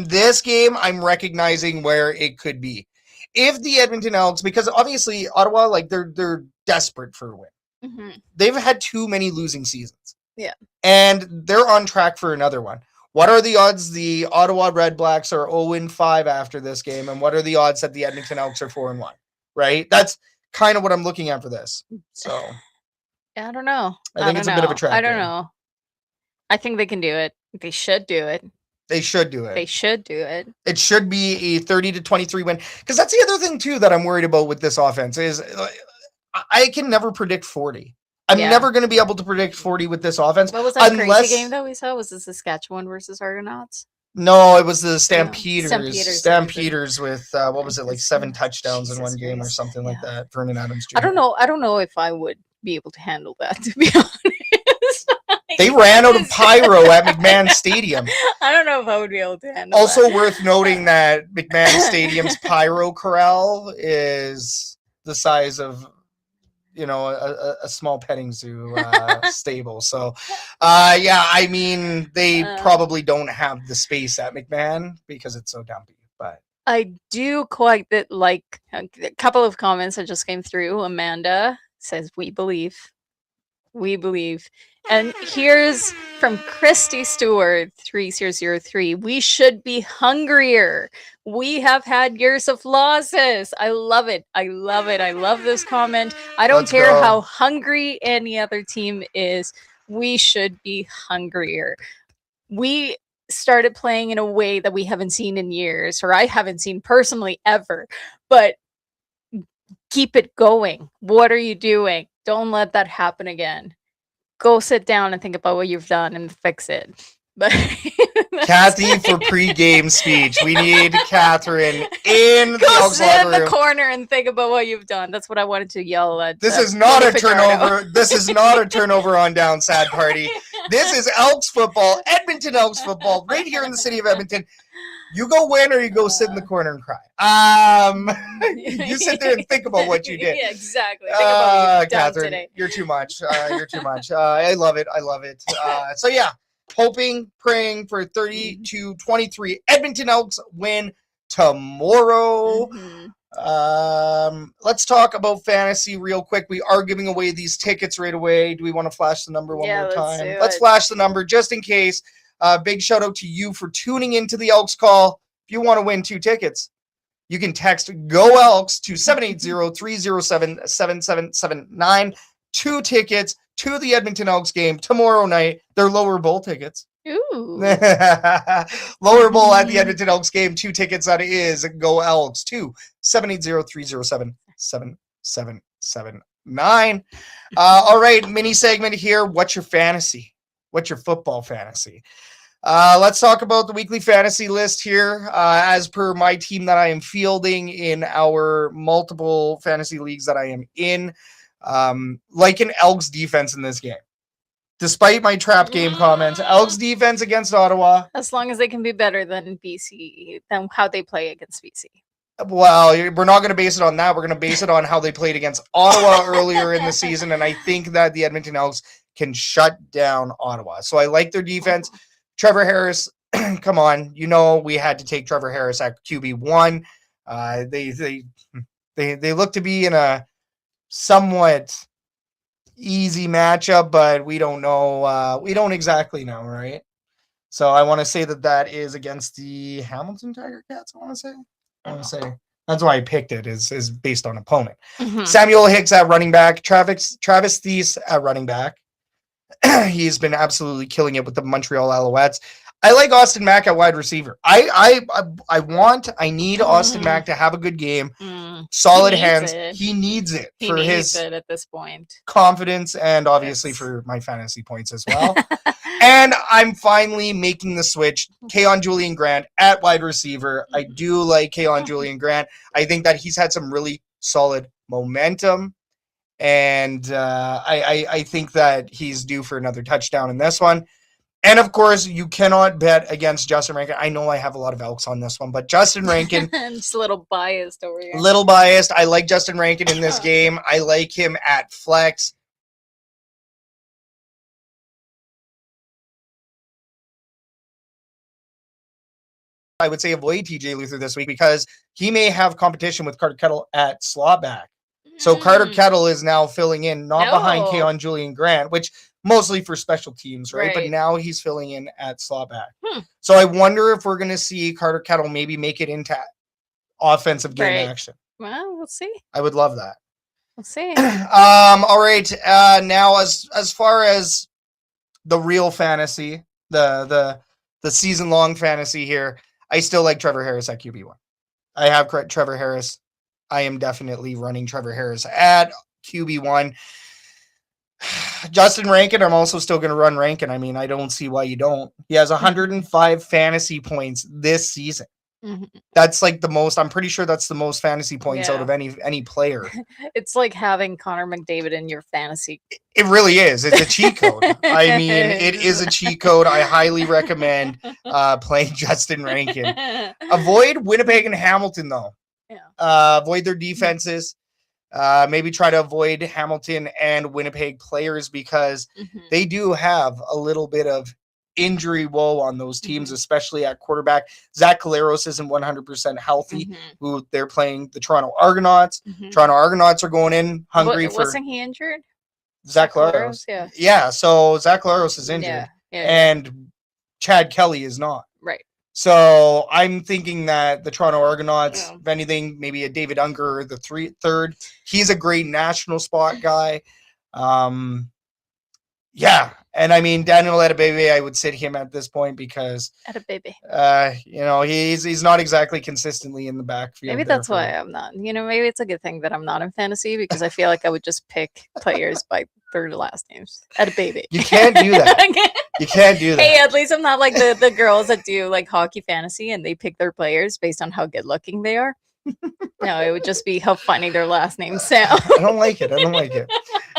this game, I'm recognizing where it could be. If the Edmonton Elks, because obviously Ottawa, like they're desperate for a win. Mm-hmm. They've had too many losing seasons. Yeah. And they're on track for another one. What are the odds the Ottawa Redblacks are 0-5 after this game? And what are the odds that the Edmonton Elks are 4-1? Right? That's kind of what I'm looking at for this. So I don't know. I think it's a bit of a trap. I don't know. I think they can do it. They should do it. They should do it. They should do it. It should be a 30-23 win. Because that's the other thing, too, that I'm worried about with this offense is I can never predict 40. I'm never going to be able to predict 40 with this offense. What was that crazy game that we saw? Was it Saskatchewan versus Argonauts? No, it was the Stampeders. Stampeders with, what was it, like 7 touchdowns in one game or something like that. Vernon Adams Jr. I don't know if I would be able to handle that, to be honest. They ran out of pyro at McMahon Stadium. I don't know if I would be able to handle Also that. worth noting that McMahon Stadium's pyro corral is the size of, a small petting zoo stable. So, I mean, they probably don't have the space at McMahon because it's so dumpy. But I do quite like a couple of comments that just came through. Amanda says, "We believe." And here's from Christy Stewart 3003. We should be hungrier. We have had years of losses. I love it. I love this comment. I don't care how hungry any other team is. We should be hungrier. We started playing in a way that we haven't seen in years, or I haven't seen personally ever. But keep it going. What are you doing? Don't let that happen again. Go sit down and think about what you've done and fix it. But Kathy for pre-game speech. We need Catherine in the Elks sit in locker the room. corner and think about what you've done. That's what I wanted to yell at. This is not a turnover. This is not a turnover on down, sad party. This is Elks football, Edmonton Elks football, right here in the city of Edmonton. You go win or you go sit in the corner and cry. You sit there and think about what you did. Yeah, exactly. Think about what you've done Catherine, today. you're too much. You're too much. I love it. So yeah, hoping, praying for 30-23 Edmonton Elks win tomorrow. Mm-hmm. Let's talk about fantasy real quick. We are giving away these tickets right away. Do we want to flash the number one more time? Let's flash the number just in case. Big shout out to you for tuning into the Elks Call. If you want to win 2 tickets, you can text GO ELKS to 780-307-7779. 2 tickets to the Edmonton Elks game tomorrow night. They're lower bowl tickets. Ooh. Lower bowl at the Edmonton Elks game. 2 tickets. That is GO ELKS to 780-307-7779. All right, mini segment here. What's your fantasy? What's your football fantasy? Let's talk about the weekly fantasy list here. As per my team that I am fielding in our multiple fantasy leagues that I am in, like an Elks defense in this game. Despite my trap game comments, Elks defense against Ottawa. As long as they can be better than BC, than how they play against BC. Well, we're not going to base it on that. We're going to base it on how they played against Ottawa earlier in the season, and I think that the Edmonton Elks can shut down Ottawa. So I like their defense. Trevor Harris, come on, we had to take Trevor Harris at QB1. They look to be in a somewhat easy matchup, but we don't know. We don't exactly know, right? So I want to say that is against the Hamilton Tiger Cats. I want to say that's why I picked it is based on opponent. Mhm. Samuel Hicks at running back, Travis Thies at running back. He's been absolutely killing it with the Montreal Alouettes. I like Austin Mack at wide receiver. I need Austin Mack to have a good game. Solid hands. He needs it for his at this point. Confidence and obviously for my fantasy points as well. And I'm finally making the switch. Keon Julian Grant at wide receiver. I do like Keon Julian Grant. I think that he's had some really solid momentum. And I think that he's due for another touchdown in this one. And, of course, you cannot bet against Justin Rankin. I know I have a lot of Elks on this one, but Justin Rankin. Just a little biased over here. Little biased. I like Justin Rankin in this game. I like him at flex. I would say avoid TJ Luther this week because he may have competition with Carter Kettle at slot back. So Carter Kettle is now filling in, not behind Keon Julian Grant, which mostly for special teams, right? But now he's filling in at slot back. So I wonder if we're going to see Carter Kettle maybe make it into offensive game action. Well, we'll see. I would love that. We'll see. All right. Now, as far as the real fantasy, the season-long fantasy here, I still like Trevor Harris at QB1. I have Trevor Harris. I am definitely running Trevor Harris at QB1. Justin Rankin, I'm also still going to run Rankin. I mean, I don't see why you don't. He has 105 fantasy points this season. That's like the most. I'm pretty sure that's the most fantasy points out of any player. It's like having Connor McDavid in your fantasy. It really is. It's a cheat code. I mean, it is a cheat code. I highly recommend playing Justin Rankin. Avoid Winnipeg and Hamilton, though. Avoid their defenses. Maybe try to avoid Hamilton and Winnipeg players because they do have a little bit of injury woe on those teams, especially at quarterback. Zach Caleros isn't 100% healthy. Who they're playing the Toronto Argonauts. Toronto Argonauts are going in hungry for. Wasn't he injured? Zach Caleros. Yeah. So Zach Caleros is injured, and Chad Kelly is not. Right. So I'm thinking that the Toronto Argonauts, if anything, maybe a David Unger, the third. He's a great national spot guy. And I mean Daniel Edebebe, I would sit him at this point because Edebebe. He's not exactly consistently in the backfield. Maybe that's why I'm not. Maybe it's a good thing that I'm not in fantasy because I feel like I would just pick players by their last names. Edebebe. You can't do that. You can't do that. Hey, at least I'm not like the girls that do like hockey fantasy and they pick their players based on how good looking they are. No, it would just be how funny their last names sound. I don't like it.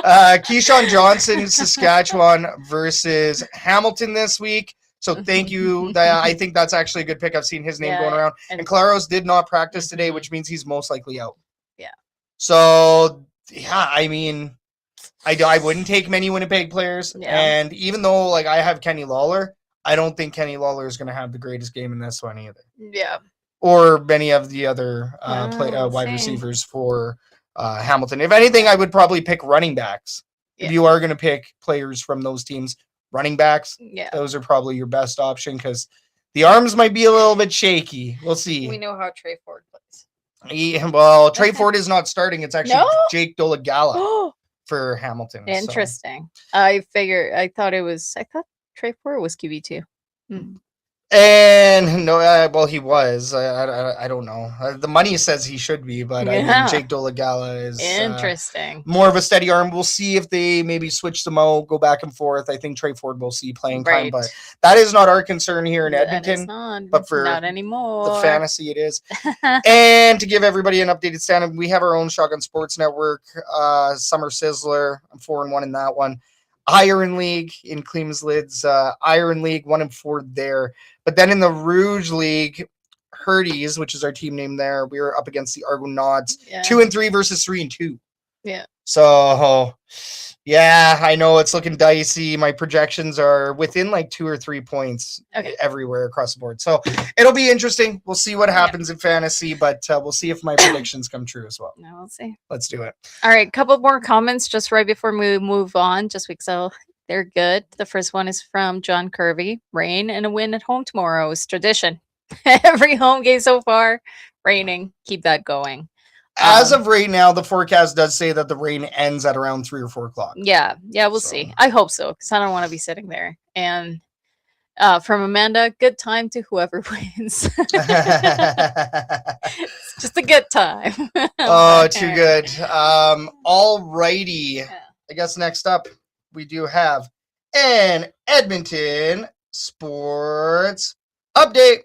Keyshawn Johnson, Saskatchewan versus Hamilton this week. So thank you. I think that's actually a good pick. I've seen his name going around. And Claros did not practice today, which means he's most likely out. Yeah. So, I mean, I wouldn't take many Winnipeg players. Yeah. And even though, I have Kenny Lawler, I don't think Kenny Lawler is going to have the greatest game in this one either. Yeah. Or many of the other wide receivers for Hamilton. If anything, I would probably pick running backs. Yeah. If you are going to pick players from those teams, running backs, those are probably your best option because the arms might be a little bit shaky. We'll see. We know how Trey Ford plays. Trey Ford is not starting. It's actually Jake Dolegala for Hamilton. Interesting. So. I thought Trey Ford was QB2. And no, he was. I don't know. The money says he should be, but I mean, Jake Dolegala is interesting. More of a steady arm. We'll see if they maybe switch them out, go back and forth. I think Trey Ford will see playing time, but that is not our concern here in Edmonton. But for not anymore. The fantasy, it is. And to give everybody an updated stand-up, we have our own Shotgun Sports Network, Summer Sizzler. I'm 4-1 in that one. Iron League in Clemus Lid's Iron League, 1-4 there. But then in the Rouge League, Herdies, which is our team name there. We were up against the Argonauts. Yeah. 2-3 versus 3-2. Yeah. So, yeah, I know it's looking dicey. My projections are within like 2 or 3 points everywhere across the board. So it'll be interesting. We'll see what happens in fantasy, but we'll see if my predictions come true as well. No, we'll see. Let's do it. All right, couple more comments just right before we move on, just because they're good. The first one is from John Kirby. Rain and a win at home tomorrow is tradition. Every home game so far, raining. Keep that going. As of right now, the forecast does say that the rain ends at around 3 or 4 o'clock. Yeah, we'll see. I hope so, because I don't want to be sitting there. And from Amanda, good time to whoever wins. It's just a good time. Oh, too good. All righty. I guess next up, we do have an Edmonton sports update.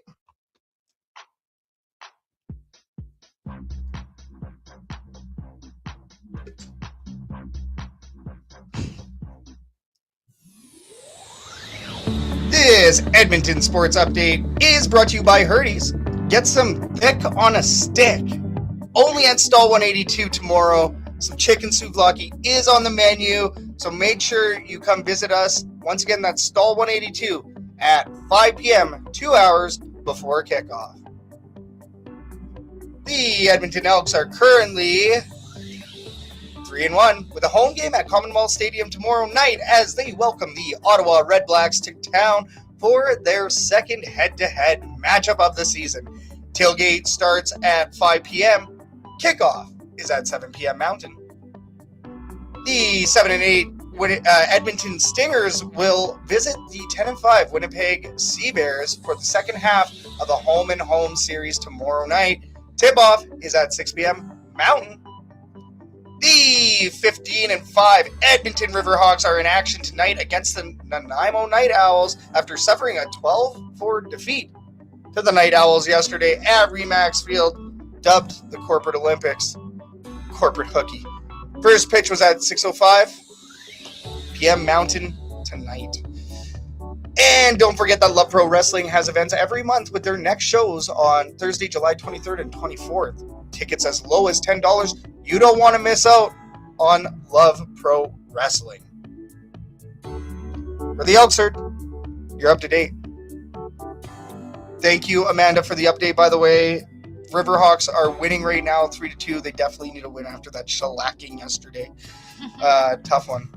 This Edmonton Sports Update is brought to you by Herdies. Get some thick on a stick. Only at Stall 182 tomorrow. Some chicken souvlaki is on the menu, so make sure you come visit us. Once again, that's Stall 182 at 5 p.m., 2 hours before kickoff. The Edmonton Elks are currently 3-1 with a home game at Commonwealth Stadium tomorrow night as they welcome the Ottawa Redblacks to town for their second head-to-head matchup of the season. Tailgate starts at 5 p.m. Kickoff is at 7 p.m. Mountain. The 7-8 Edmonton Stingers will visit the 10-5 Winnipeg Sea Bears for the second half of the home-and-home series tomorrow night. Tip-off is at 6 p.m. Mountain. The 15-5 Edmonton Riverhawks are in action tonight against the Nanaimo Night Owls after suffering a 12-4 defeat to the Night Owls yesterday at Remax Field, dubbed the Corporate Olympics. Corporate hooky. First pitch was at 6:05 p.m. Mountain tonight. And don't forget that Love Pro Wrestling has events every month with their next shows on Thursday, July 23rd and 24th. Tickets as low as $10. You don't want to miss out on Love Pro Wrestling. For the Elks Herd, you're up to date. Thank you, Amanda, for the update, by the way. Riverhawks are winning right now, 3-2. They definitely need a win after that shellacking yesterday. Tough one.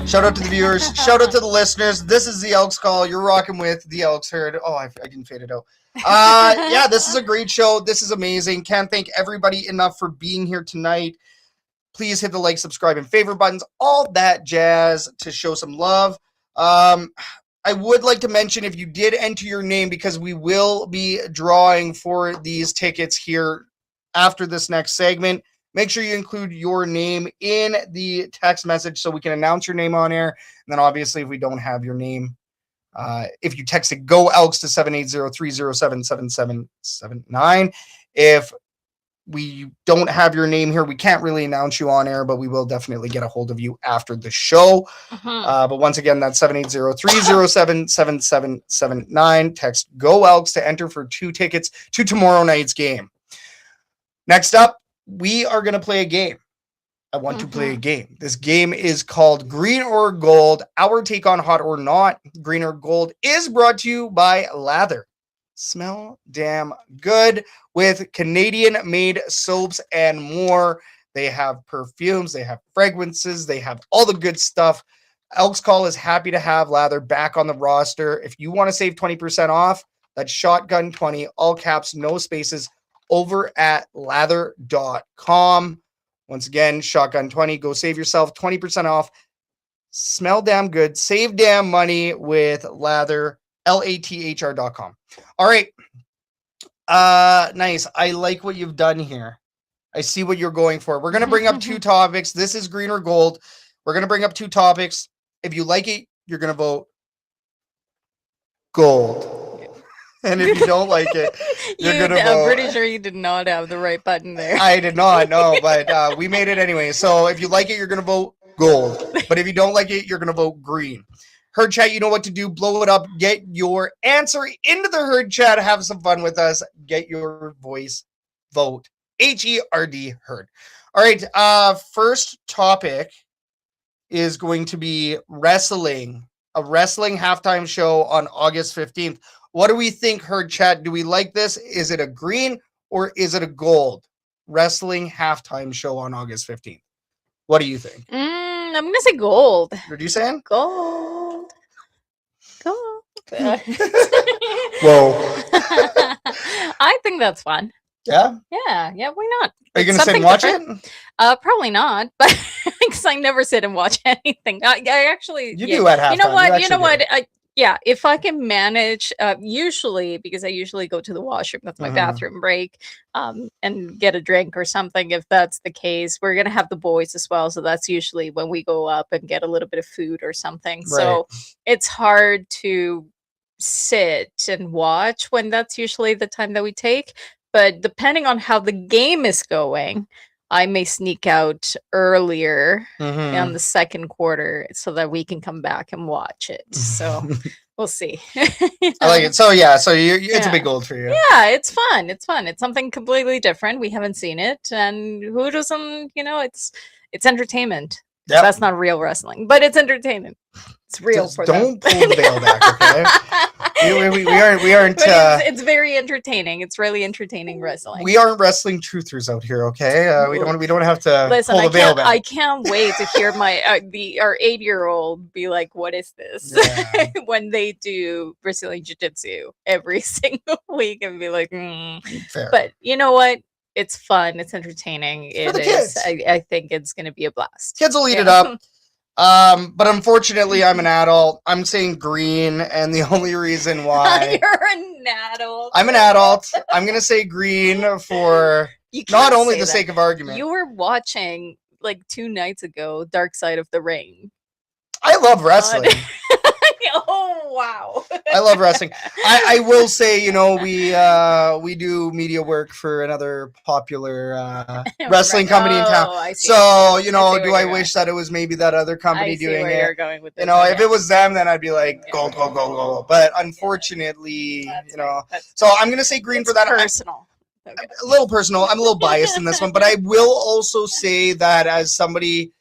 Shout out to the viewers. Shout out to the listeners. This is the Elks Call. You're rocking with the Elks Herd. Oh, I didn't fade it out. Yeah, this is a great show. This is amazing. Can't thank everybody enough for being here tonight. Please hit the like, subscribe, and favorite buttons. All that jazz to show some love. I would like to mention if you did enter your name, because we will be drawing for these tickets here after this next segment. Make sure you include your name in the text message so we can announce your name on air. And then obviously if we don't have your name, if you text it Go Elks to 780-307-7779. If we don't have your name here, we can't really announce you on air, but we will definitely get a hold of you after the show. But once again, that's 780-307-7779. Text Go Elks to enter for 2 tickets to tomorrow night's game. Next up, we are going to play a game. I want to play a game. This game is called Green or Gold, our take on hot or not. Green or Gold is brought to you by Lather. Smell damn good with Canadian-made soaps and more. They have perfumes, they have fragrances, they have all the good stuff. Elks Call is happy to have Lather back on the roster. If you want to save 20% off, that's Shotgun20, all caps, no spaces, over at lather.com. Once again, Shotgun20, go save yourself 20% off. Smell damn good, save damn money with Lather, LATHR.com. All right. Nice. I like what you've done here. I see what you're going for. We're going to bring up 2 topics. This is Green or Gold. We're going to bring up 2 topics. If you like it, you're going to vote gold. And if you don't like it, you're going to vote. I'm pretty sure you did not have the right button there. I did not, no, but we made it anyway. So if you like it, you're going to vote gold. But if you don't like it, you're going to vote green. Herd Chat, you know what to do. Blow it up. Get your answer into the Herd Chat. Have some fun with us. Get your voice. Vote. HERD. Herd. All right. First topic is going to be wrestling. A wrestling halftime show on August 15th. What do we think, Herd Chat? Do we like this? Is it a green or is it a gold? Wrestling halftime show on August 15th. What do you think? I'm going to say gold. What are you saying? Gold. Gold. Whoa. I think that's fun. Yeah? Yeah, why not? Are you going to sit and watch it? Probably not, but because I never sit and watch anything. I actually... You do at halftime. You know what? If I can manage, usually, because I usually go to the washroom, that's my bathroom break, and get a drink or something, if that's the case. We're going to have the boys as well, so that's usually when we go up and get a little bit of food or something. Right. So it's hard to sit and watch when that's usually the time that we take. But depending on how the game is going, I may sneak out earlier on the second quarter so that we can come back and watch it. So we'll see. I like it. So it's a big gold for you. Yeah, it's fun. It's fun. It's something completely different. We haven't seen it, and who doesn't? It's entertainment. Yep. That's not real wrestling, but it's entertainment. It's real. Just for don't them. Pull the veil back, okay? we aren't. It's very entertaining. It's really entertaining wrestling. We aren't wrestling truthers out here, okay? We don't have to pull the veil back. I can't wait to hear our 8-year-old be like, "What is this?" Yeah. When they do Brazilian Jiu-Jitsu every single week, and be like, Fair. But you know what? It's fun. It's entertaining. It's for the kids. I think it's going to be a blast. Kids will eat it up. But unfortunately, I'm an adult. I'm saying green, and the only reason why you're an adult. I'm an adult. I'm gonna say green for not only the sake of argument. You were watching like 2 nights ago, Dark Side of the Ring. I love wrestling. Oh wow! I love wrestling. I will say, we do media work for another popular wrestling company in town. So, do I wish that it was maybe that other company doing it? You're going with this, if it was them, then I'd be like, gold, gold, gold, gold. But unfortunately, so I'm gonna say green for that. Personal. Okay. A little personal. I'm a little biased in this one, but I will also say that as somebody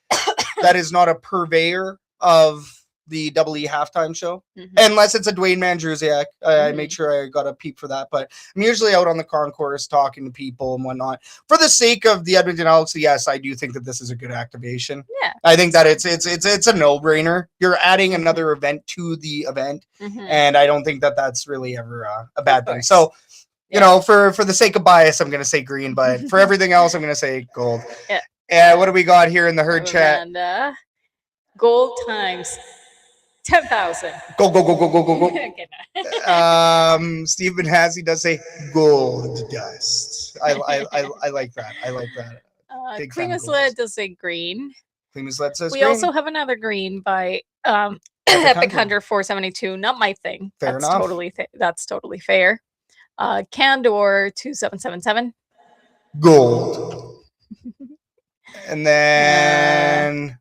that is not a purveyor of the EE halftime show, unless it's a Dwayne Mandrusiak. I made sure I got a peep for that, but I'm usually out on the concourse talking to people and whatnot. For the sake of the Edmonton Elks, yes, I do think that this is a good activation. Yeah, I think that it's a no-brainer. You're adding another event to the event, and I don't think that that's really ever a bad thing. So, for the sake of bias, I'm going to say green, but for everything else, I'm going to say gold. Yeah. And what do we got here in the Herd Chat? And gold times 10,000. Go, go, go, go, go, go, go. Stephen Hassey does say gold dust. I like that. I like that. Clemus Led does say green. Clemus Led says we green. Also have another green by Epic Hunter 472. Not my thing. Fair enough. That's totally fair. Candor 2777. Gold. And then,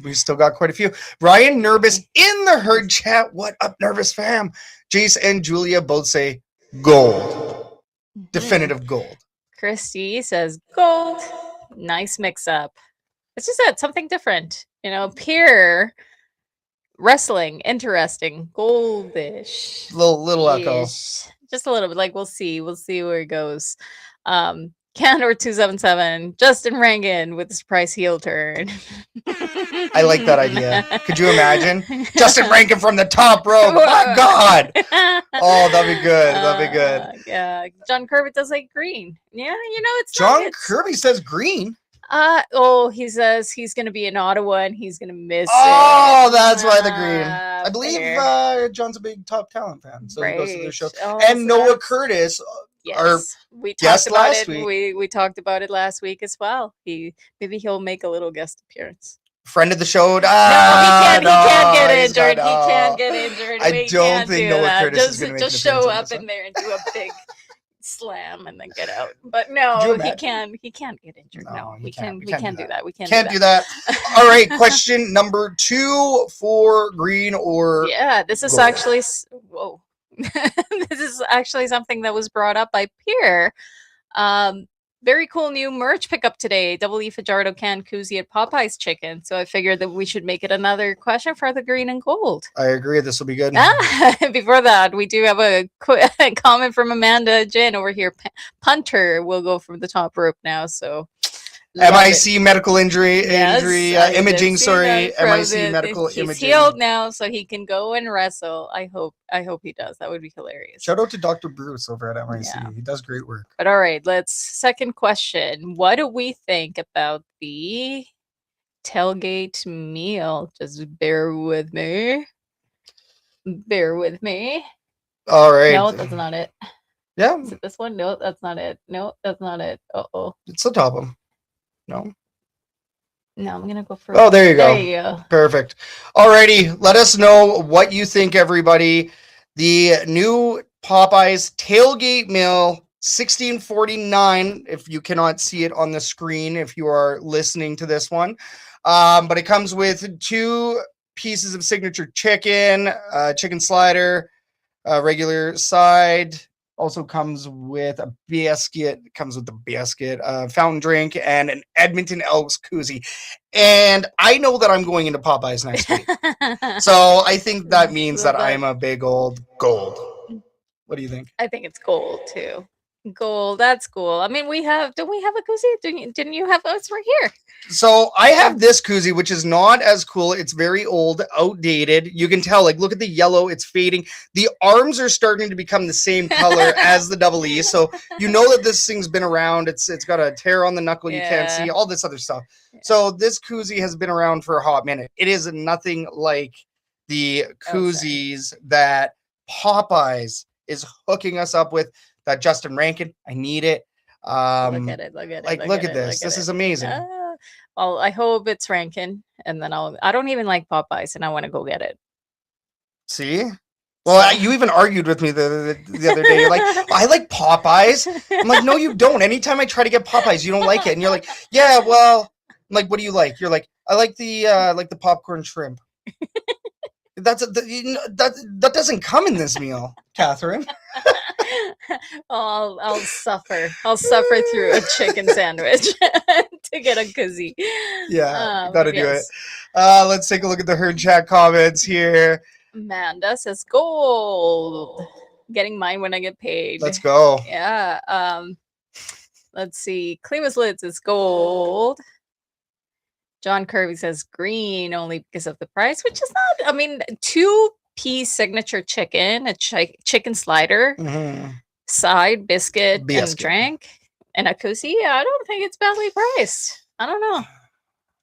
we still got quite a few. Brian Nervous in the Herd Chat. What up, Nervous fam? Jace and Julia both say gold. Definitive gold. Christy says gold. Nice mix up. It's just something different. Pure wrestling, interesting, goldish. Little echo. Just a little bit. Like we'll see where it goes. Candor 277, Justin Rankin with the surprise heel turn. I like that idea. Could you imagine? Justin Rankin from the top rope. My God. Oh, that'd be good. That'd be good. Yeah. John Kirby does like green. Yeah, it's John Kirby says green. He says he's going to be in Ottawa and he's going to miss it. Oh, that's why the green. I believe John's a big Top Talent fan, so he goes to their show. And Noah Curtis. Yes, we talked about it. We talked about it last week as well. Maybe he'll make a little guest appearance. Friend of the show. He can't get injured. He can't get injured. I don't think Noah Curtis is going to make just show up in there and do a big slam and then get out. But Could you no, he imagine? can't get injured. No, No, he we can't. can't do that. We can't Can't do that. All right, question number 2 for green or Yeah, this is gold. actually whoa. This is actually something that was brought up by Pierre. Very cool new merch pickup today. Double E Fajardo canned koozie at Popeye's Chicken. So I figured that we should make it another question for the green and gold. I agree. This will be good. Before that, we do have a comment from Amanda Jen over here. Punter will go from the top rope now. So MIC medical injury, Yes, I did imaging. see Sorry, that from MIC medical he's imaging. healed now, so he can go and wrestle. I hope he does. That would be hilarious. Shout out to Dr. Bruce over at MIC. Yeah. He does great work. But all right, second question. What do we think about the tailgate meal? Just bear with me. Bear with me. All right. No, that's not it. Yeah, Is it this one? No, that's not it. No, that's not it. Uh-oh. it's the top one. No. No, I'm going to go for Oh, there you go. There you go. Perfect. Alrighty, let us know what you think, everybody. The new Popeyes tailgate meal, $16.49. If you cannot see it on the screen, if you are listening to this one, but it comes with 2 pieces of signature chicken, chicken slider, regular side. Also comes with a biscuit. Fountain drink, and an Edmonton Elks koozie. And I know that I'm going into Popeyes next week. So I think that means that I'm a big old gold. What do you think? I think it's gold too. Gold, that's cool. I mean, don't we have a koozie? Didn't you have us right here? So I have this koozie, which is not as cool. It's very old, outdated. You can tell, like, look at the yellow. It's fading. The arms are starting to become the same color as the double E. So you know that this thing's been around. It's got a tear on the knuckle. You can't see all this other stuff. Yeah. So this koozie has been around for a hot minute. It is nothing like the koozies that Popeyes is hooking us up with. That Justin Rankin, I need it. Look at it. Look at this. This is amazing. Well, I hope it's Rankin, and then I don't even like Popeyes, and I want to go get it. See? Well, you even argued with me the other day. You're like, I like Popeyes. I'm like, no, you don't. Anytime I try to get Popeyes, you don't like it. And you're like, yeah, well, I'm like, what do you like? You're like, I like the popcorn shrimp. That doesn't come in this meal, Catherine. I'll suffer. I'll suffer through a chicken sandwich to get a koozie. Yeah, gotta do it. Let's take a look at the herd chat comments here. Amanda says gold. Getting mine when I get paid. Let's go. Yeah. Let's see. Klima's Lids is gold. John Kirby says green only because of the price, which is not, I mean, 2-piece signature chicken, a chicken slider, side, biscuit, and drink, and a koozie. I don't think it's badly priced. I don't know.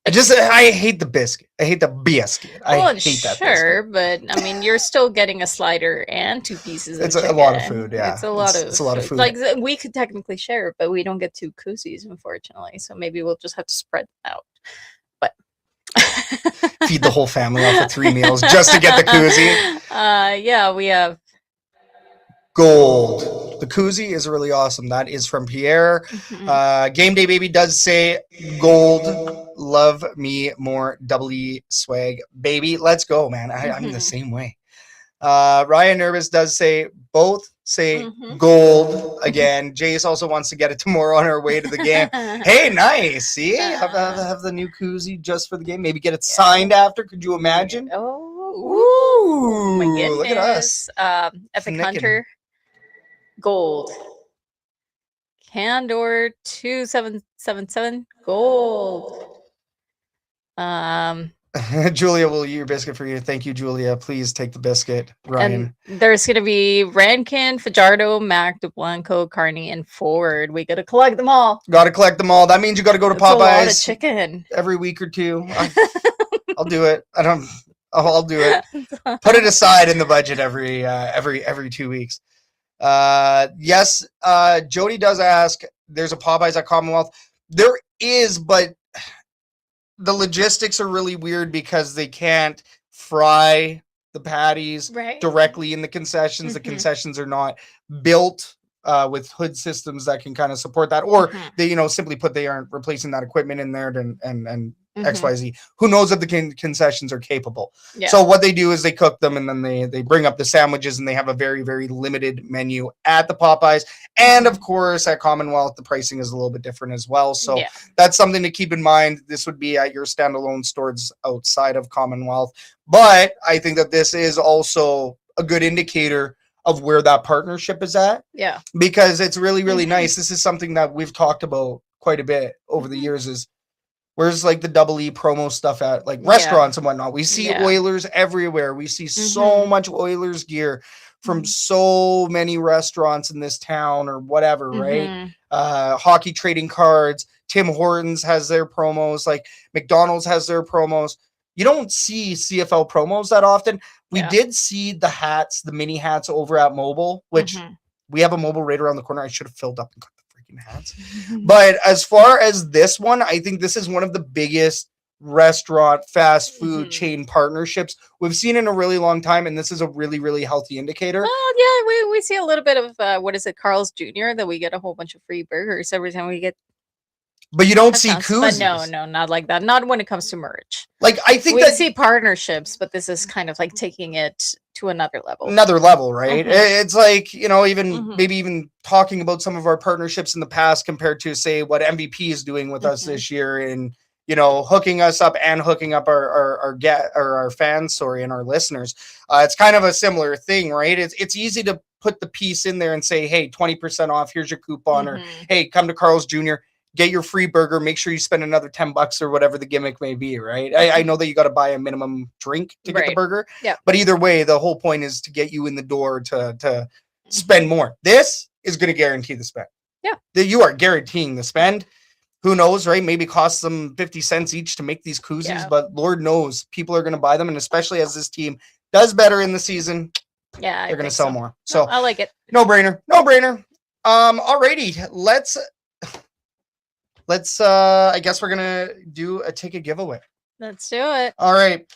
I hate the biscuit. I hate the biscuit. I hate that. Sure, but I mean, you're still getting a slider and 2 pieces of chicken. It's a lot of food, yeah. It's a lot of food. Like, we could technically share it, but we don't get 2 koozies, unfortunately. So maybe we'll just have to spread them out. But feed the whole family off of 3 meals just to get the koozie. Yeah, we have gold. The koozie is really awesome. That is from Pierre. Game Day Baby does say gold. Love me more double E swag, baby. Let's go, man. I'm the same way. Ryan Nervous does say both say gold again. Jace also wants to get it tomorrow on our way to the game. Hey, nice. See, have the new koozie just for the game. Maybe get it signed after. Could you imagine? Oh, my goodness. Look at us. Epic Hunter, gold. Candor 2777, gold. Julia will eat your biscuit for you. Thank you, Julia. Please take the biscuit, Ryan. And there's gonna be Rankin, Fajardo, Mac, DeBlanco, Carney, and Ford. We gotta collect them all. Gotta collect them all. That means you gotta go to That's Popeyes. A lot of chicken every week or 2. I'll do it. I'll do it. Put it aside in the budget every 2 weeks. Yes. Jody does ask. There's a Popeyes at Commonwealth. There is, but the logistics are really weird because they can't fry the patties directly in the concessions. The concessions are not built with hood systems that can kind of support that, or Mhm. they, simply put, they aren't replacing that equipment in there and Mhm. XYZ. Who knows if the concessions are capable? Yeah. So what they do is they cook them, and then they bring up the sandwiches, and they have a very, very limited menu at the Popeyes. And of course, at Commonwealth, the pricing is a little bit different as well. So Yeah. that's something to keep in mind. This would be at your standalone stores outside of Commonwealth. But I think that this is also a good indicator of where that partnership is at, Yeah. because it's really, really Mhm. nice. This is something that we've talked about quite a bit over the Mhm. years, is where's like the double E promo stuff at like Yeah. restaurants and whatnot. We see Yeah. Oilers everywhere. We see so Mhm. much Oilers gear from Mhm. so many restaurants in this town or whatever, right? Mhm. Hockey trading cards. Tim Hortons has their promos. Like McDonald's has their promos. You don't see CFL promos that often. We Yeah. did see the hats, the mini hats over at Mobile, which Mhm. we have a Mobile right around the corner. I should have filled up and got the freaking hats. But as far as this one, I think this is one of the biggest restaurant fast food Mhm. chain partnerships we've seen in a really long time, and this is a really, really healthy indicator. Well, yeah, we see a little bit of what is it, Carl's Jr. that we get a whole bunch of free burgers every time we get But you don't see touchdowns. But koozies. no, not like that. Not when it comes to merch. Like, I think We that see partnerships, but this is kind of like taking it to another level. another level, right? Mhm. It's like, even Mhm. maybe even talking about some of our partnerships in the past compared to, say, what MVP is doing with us Mhm. this year, and hooking us up and hooking up our fans, and our listeners. It's kind of a similar thing, right? It's easy to put the piece in there and say, hey, 20% off, here's your coupon, or Mhm. hey, come to Carl's Jr., get your free burger, make sure you spend another $10 or whatever the gimmick may be, right? I know that you got to buy a minimum drink to get the Right. burger, Yep. but either way, the whole point is to get you in the door to spend more. This is going to guarantee the spend. Yeah. You are guaranteeing the spend. Who knows, right? Maybe it costs them 50 cents each to make these koozies, Yeah. but Lord knows people are going to buy them, and especially as this team does better in the season, Yeah, they're going to sell more. So So I like it. no brainer. Alrighty, let's I guess we're gonna do a ticket giveaway. Let's do it. All right,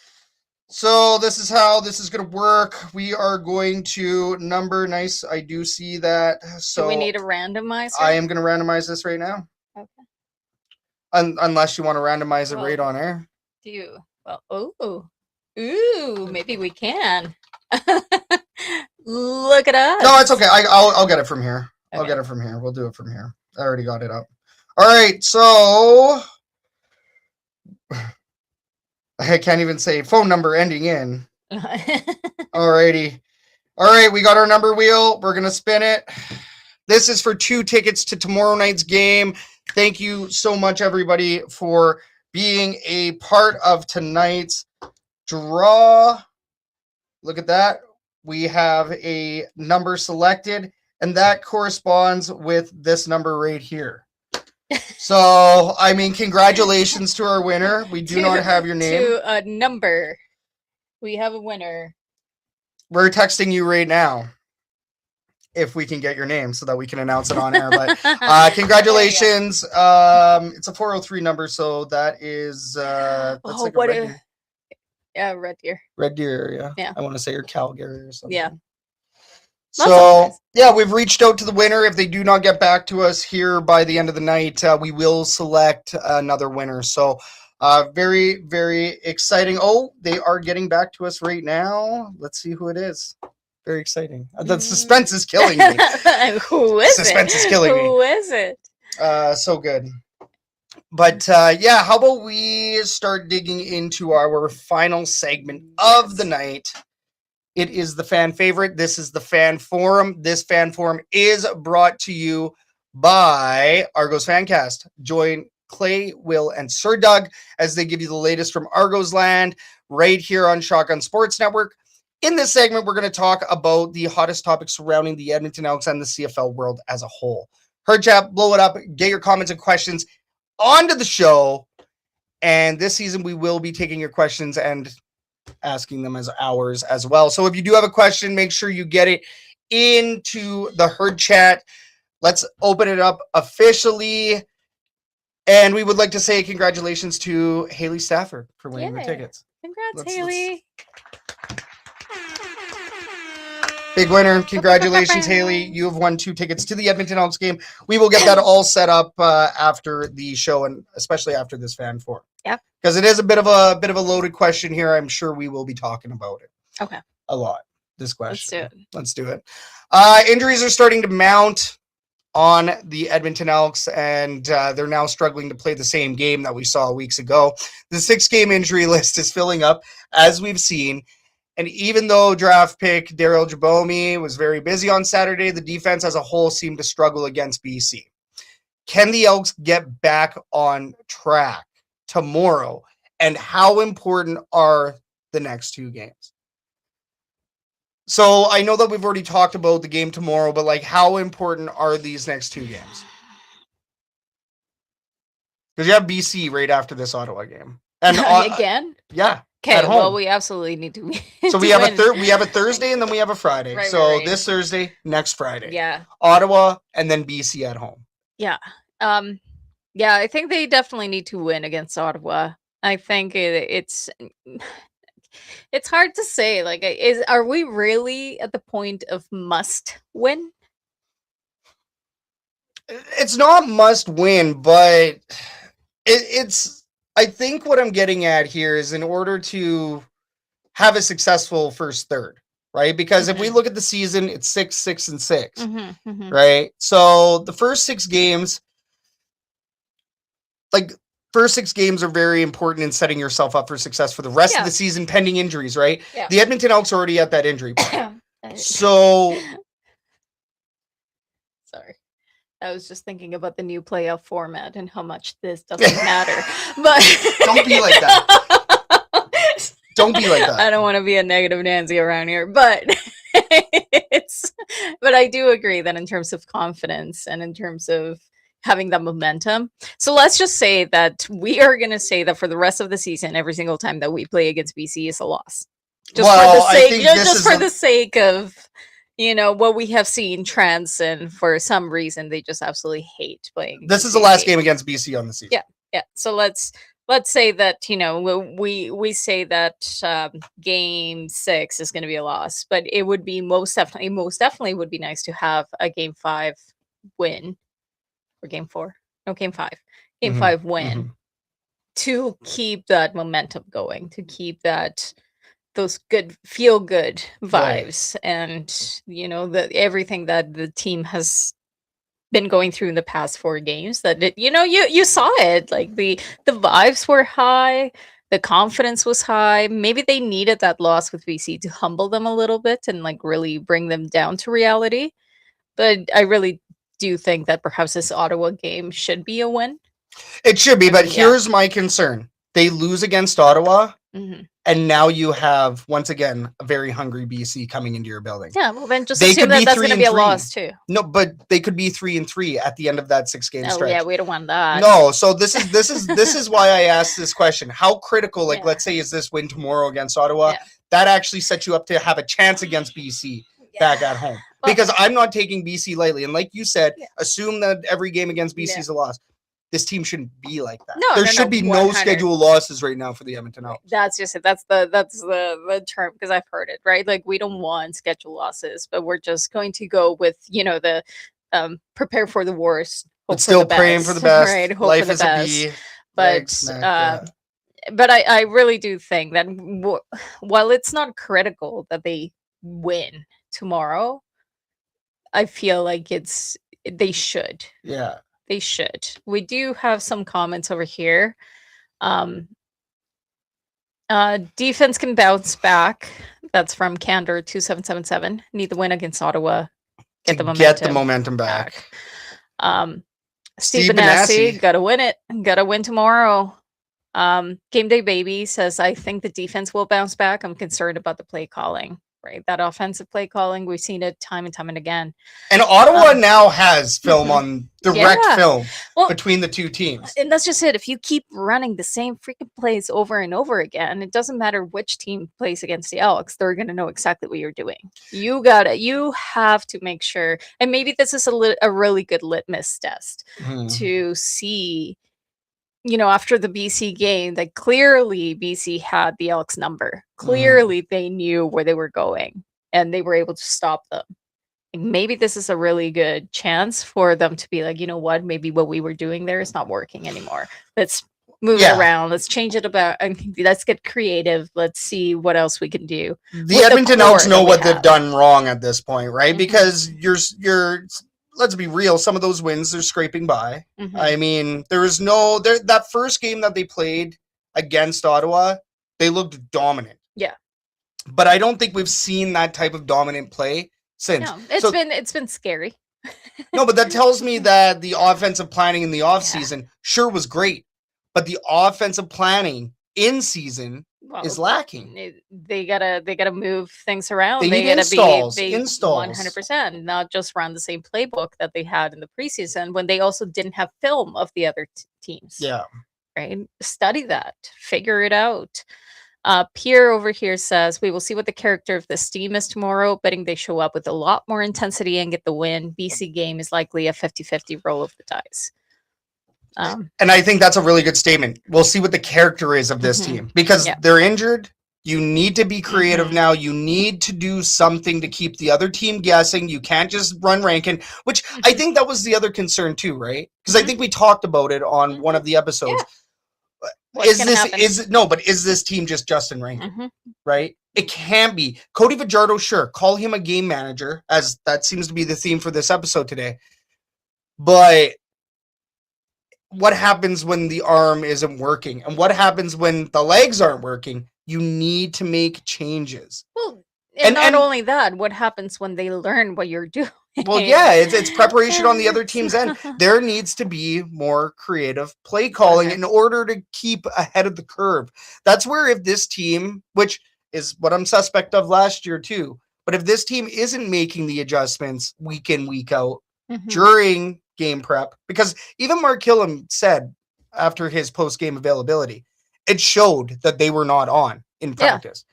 so this is how this is gonna work. We are going to number. Nice, I do see that. So Do we need a randomizer? I am gonna randomize this right now. Okay. Unless you want to randomize it Well, right on air. Do you? Well, ooh, maybe we can. Look at us. No, it's okay. I'll get it from here. I'll Okay. get it from here. We'll do it from here. I already got it up. All right, so I can't even say phone number ending in. Alrighty. All right, we got our number wheel. We're gonna spin it. This is for 2 tickets to tomorrow night's game. Thank you so much, everybody, for being a part of tonight's draw. Look at that. We have a number selected, and that corresponds with this number right here. So, I mean, congratulations to our winner. We do not have your name. To a number. We have a winner. We're texting you right now if we can get your name so that we can announce it on air. But congratulations. It's a 403 number, so that is that's like a red deer. Yeah, Red Deer. Red Deer, Yeah. I want to say, or Calgary or something. Yeah. So, yeah, we've reached out to the winner. If they do not get back to us here by the end of the night, we will select another winner. So, very, very exciting. Oh, they are getting back to us right now. Let's see who it is. Very exciting. The suspense is killing me. Who is Suspense it? is killing me. Who is it? So good. But yeah, how about we start digging into our final segment of the night? It is the fan favorite. This is the fan forum. This fan forum is brought to you by Argos Fancast. Join Clay, Will, and Sir Doug as they give you the latest from Argos land right here on Shotgun Sports Network. In this segment, we're going to talk about the hottest topics surrounding the Edmonton Elks and the CFL world as a whole. Herd chat, blow it up, get your comments and questions onto the show. And this season, we will be taking your questions and asking them as ours as well. So if you do have a question, make sure you get it into the herd chat. Let's open it up officially. And we would like to say congratulations to Haley Stafford for winning the tickets. Congrats, Haley. Big winner. Congratulations, Haley. You have won 2 tickets to the Edmonton Elks game. We will get that all set up after the show, and especially after this fan forum. Yep. Because it is a bit of a loaded question here. I'm sure we will be talking about it. Okay. A lot. This question. Let's do it. Injuries are starting to mount on the Edmonton Elks, and they're now struggling to play the same game that we saw weeks ago. The 6-game injury list is filling up, as we've seen. And even though draft pick Daryl Jabomi was very busy on Saturday, the defense as a whole seemed to struggle against BC. Can the Elks get back on track tomorrow? And how important are the next 2 games? So I know that we've already talked about the game tomorrow, but like, how important are these next 2 games? Because you have BC right after this Ottawa game, and again, yeah. Okay, well, we absolutely need to. So we have a Thursday, and then we have a Friday. Right. This Thursday, next Friday. Yeah. Ottawa, and then BC at home. Yeah. Yeah, I think they definitely need to win against Ottawa. I think it's hard to say. Like, are we really at the point of must win? It's not must win, but it's. I think what I'm getting at here is in order to have a successful first third, right? Because if we look at the season, it's 6, 6, and 6, right? So the first 6 games, are very important in setting yourself up for success for the rest of the season, pending injuries, right? Yeah. The Edmonton Elks are already at that injury point. So, sorry. I was just thinking about the new playoff format and how much this doesn't matter. But don't be like that. Don't be like that. I don't want to be a negative Nancy around here, but but I do agree that in terms of confidence and in terms of having that momentum. So let's just say that we are going to say that for the rest of the season, every single time that we play against BC is a loss. Just for the sake of what we have seen trends, and for some reason they just absolutely hate playing. This is the last game against BC on the season. Yeah. So let's say that we say that game 6 is going to be a loss, but it would be most definitely would be nice to have a game 5 win, or game 4, no, game 5, game 5 win to keep that momentum going, to keep those good feel good vibes, right. And everything that the team has been going through in the past 4 games, that you saw it, like the vibes were high, the confidence was high. Maybe they needed that loss with BC to humble them a little bit and like really bring them down to reality. But I really do think that perhaps this Ottawa game should be a win. It should be, but here's my concern. They lose against Ottawa, and now you have, once again, a very hungry BC coming into your building. Yeah, well, then just assume that that's going to be a loss, too. No, but they could be 3-3 at the end of that 6-game stretch. Yeah, we don't want that. No, so this is why I asked this question. How critical, let's say, is this win tomorrow against Ottawa? Yeah. That actually sets you up to have a chance against BC back at home. Well, because I'm not taking BC lightly. And like you said, assume that every game against BC is a loss. This team shouldn't be like that. There should be no scheduled losses right now for the Edmonton Elks. That's just it. That's the term, because I've heard it, right? Like, we don't want scheduled losses, but we're just going to go with the prepare for the worst, but still praying for the best. Right? Hope Life for the is best. a bee. But I really do think that while it's not critical that they win tomorrow, I feel like they should. Yeah. They should. We do have some comments over here. Defense can bounce back. That's from Candor 2777. Need the win against Ottawa. Get the momentum back. Steve Benassi, gotta win it. Gotta win tomorrow. Game Day Baby says, I think the defense will bounce back. I'm concerned about the play calling. Right, that offensive play calling, we've seen it time and time and again. And Ottawa now has film on direct film between the two teams. And that's just it. If you keep running the same freaking plays over and over again, it doesn't matter which team plays against the Elks, they're going to know exactly what you're doing. You have to make sure, and maybe this is a really good litmus test to see, after the BC game, that clearly BC had the Elks number. Clearly they knew where they were going. and they were able to stop them. Maybe this is a really good chance for them to be like, you know what, maybe what we were doing there is not working anymore. Let's move it around. Let's change it about, and let's get creative. Let's see what else we can do. The Edmonton Elks know what they've done wrong at this point, right? Because you're let's be real, some of those wins they're scraping by. I mean, there was that first game that they played against Ottawa, they looked dominant. Yeah. But I don't think we've seen that type of dominant play since. No, it's been scary. No, but that tells me that the offensive planning in the offseason sure was great, but the offensive planning in season is lacking. They gotta move things around. They need installs 100%, not just run the same playbook that they had in the preseason when they also didn't have film of the other teams. Yeah. Right? Study that. Figure it out. Pierre over here says, we will see what the character of this team is tomorrow, betting they show up with a lot more intensity and get the win. BC game is likely a 50-50 roll of the dice. And I think that's a really good statement. We'll see what the character is of this team because they're injured. You need to be creative now. You need to do something to keep the other team guessing. You can't just run Rankin, which I think that was the other concern too, right? Because I think we talked about it on one of the episodes. Is this team just Justin Rankin, right? It can't be. Cody Fajardo, sure. Call him a game manager, as that seems to be the theme for this episode today. But what happens when the arm isn't working? And what happens when the legs aren't working? You need to make changes. Well, and not only that, what happens when they learn what you're doing? Well, yeah, it's preparation on the other team's end. There needs to be more creative play calling in order to keep ahead of the curve. That's where if this team, which is what I'm suspect of last year too, but if this team isn't making the adjustments week in, week out during game prep, because even Mark Killam said after his post-game availability, it showed that they were not on in practice.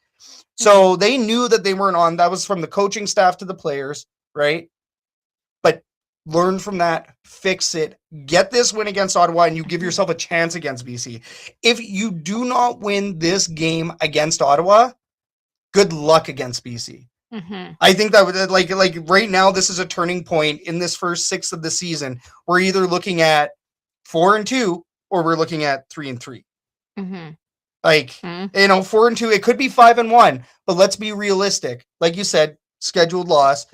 So they knew that they weren't on. That was from the coaching staff to the players, right? But learn from that, fix it, get this win against Ottawa, and you give yourself a chance against BC. If you do not win this game against Ottawa, good luck against BC. I think that would like right now, this is a turning point in this first 6 of the season. We're either looking at 4-2 or we're looking at 3-3. Like, 4-2, it could be 5-1, but let's be realistic. Like you said, scheduled loss.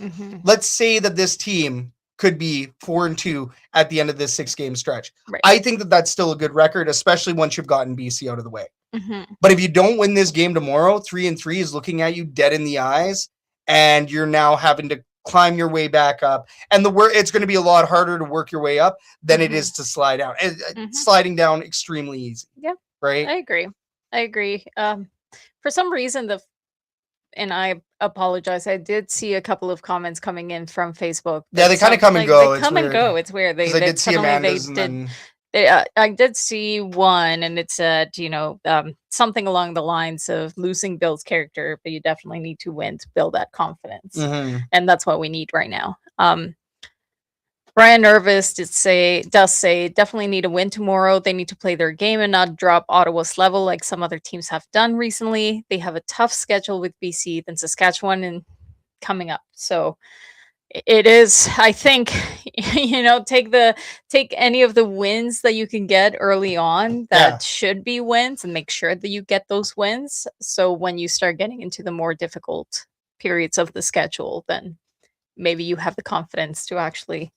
Let's say that this team could be 4-2 at the end of this 6-game stretch. Right. I think that that's still a good record, especially once you've gotten BC out of the way. But if you don't win this game tomorrow, 3-3 is looking at you dead in the eyes, and you're now having to climb your way back up. And it's going to be a lot harder to work your way up than it is to slide down. Sliding down extremely easy. Yeah. Right? I agree. For some reason, and I apologize, I did see a couple of comments coming in from Facebook. Yeah, they kind of come and go. They come and go. It's weird. I did see Amanda's I did see one, and it said, something along the lines of losing builds character, but you definitely need to win to build that confidence. And that's what we need right now. Brian Nervous does say definitely need a win tomorrow. They need to play their game and not drop Ottawa's level like some other teams have done recently. They have a tough schedule with BC, then Saskatchewan and coming up. So it is, I think, take any of the wins that you can get early on that should be wins and make sure that you get those wins. So when you start getting into the more difficult periods of the schedule, then maybe you have the confidence to actually,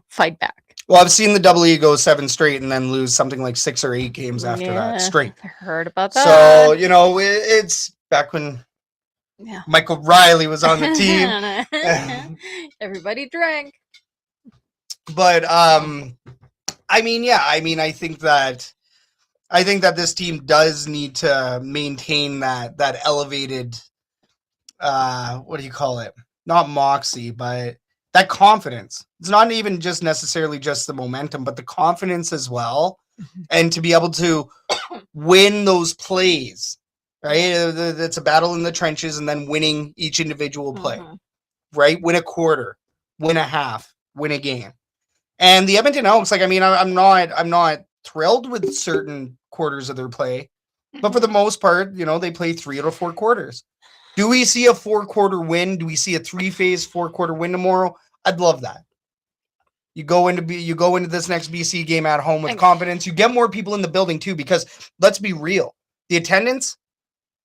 fight back. Well, I've seen the Double E go 7 straight and then lose something like 6 or 8 games after that straight. I heard about that. So, it's back when Michael Riley was on the team. Everybody drank. But I think that this team does need to maintain that elevated what do you call it? Not moxie, but that confidence. It's not even just necessarily just the momentum, but the confidence as well. And to be able to win those plays. Right? It's a battle in the trenches and then winning each individual play, right? Win a quarter, win a half, win a game. And the Edmonton Elks, I'm not thrilled with certain quarters of their play, but for the most part, they play 3 out of 4 quarters. Do we see a 4-quarter win? Do we see a 3-phase 4-quarter win tomorrow? I'd love that. You go into this next BC game at home with confidence. You get more people in the building too, because let's be real, the attendance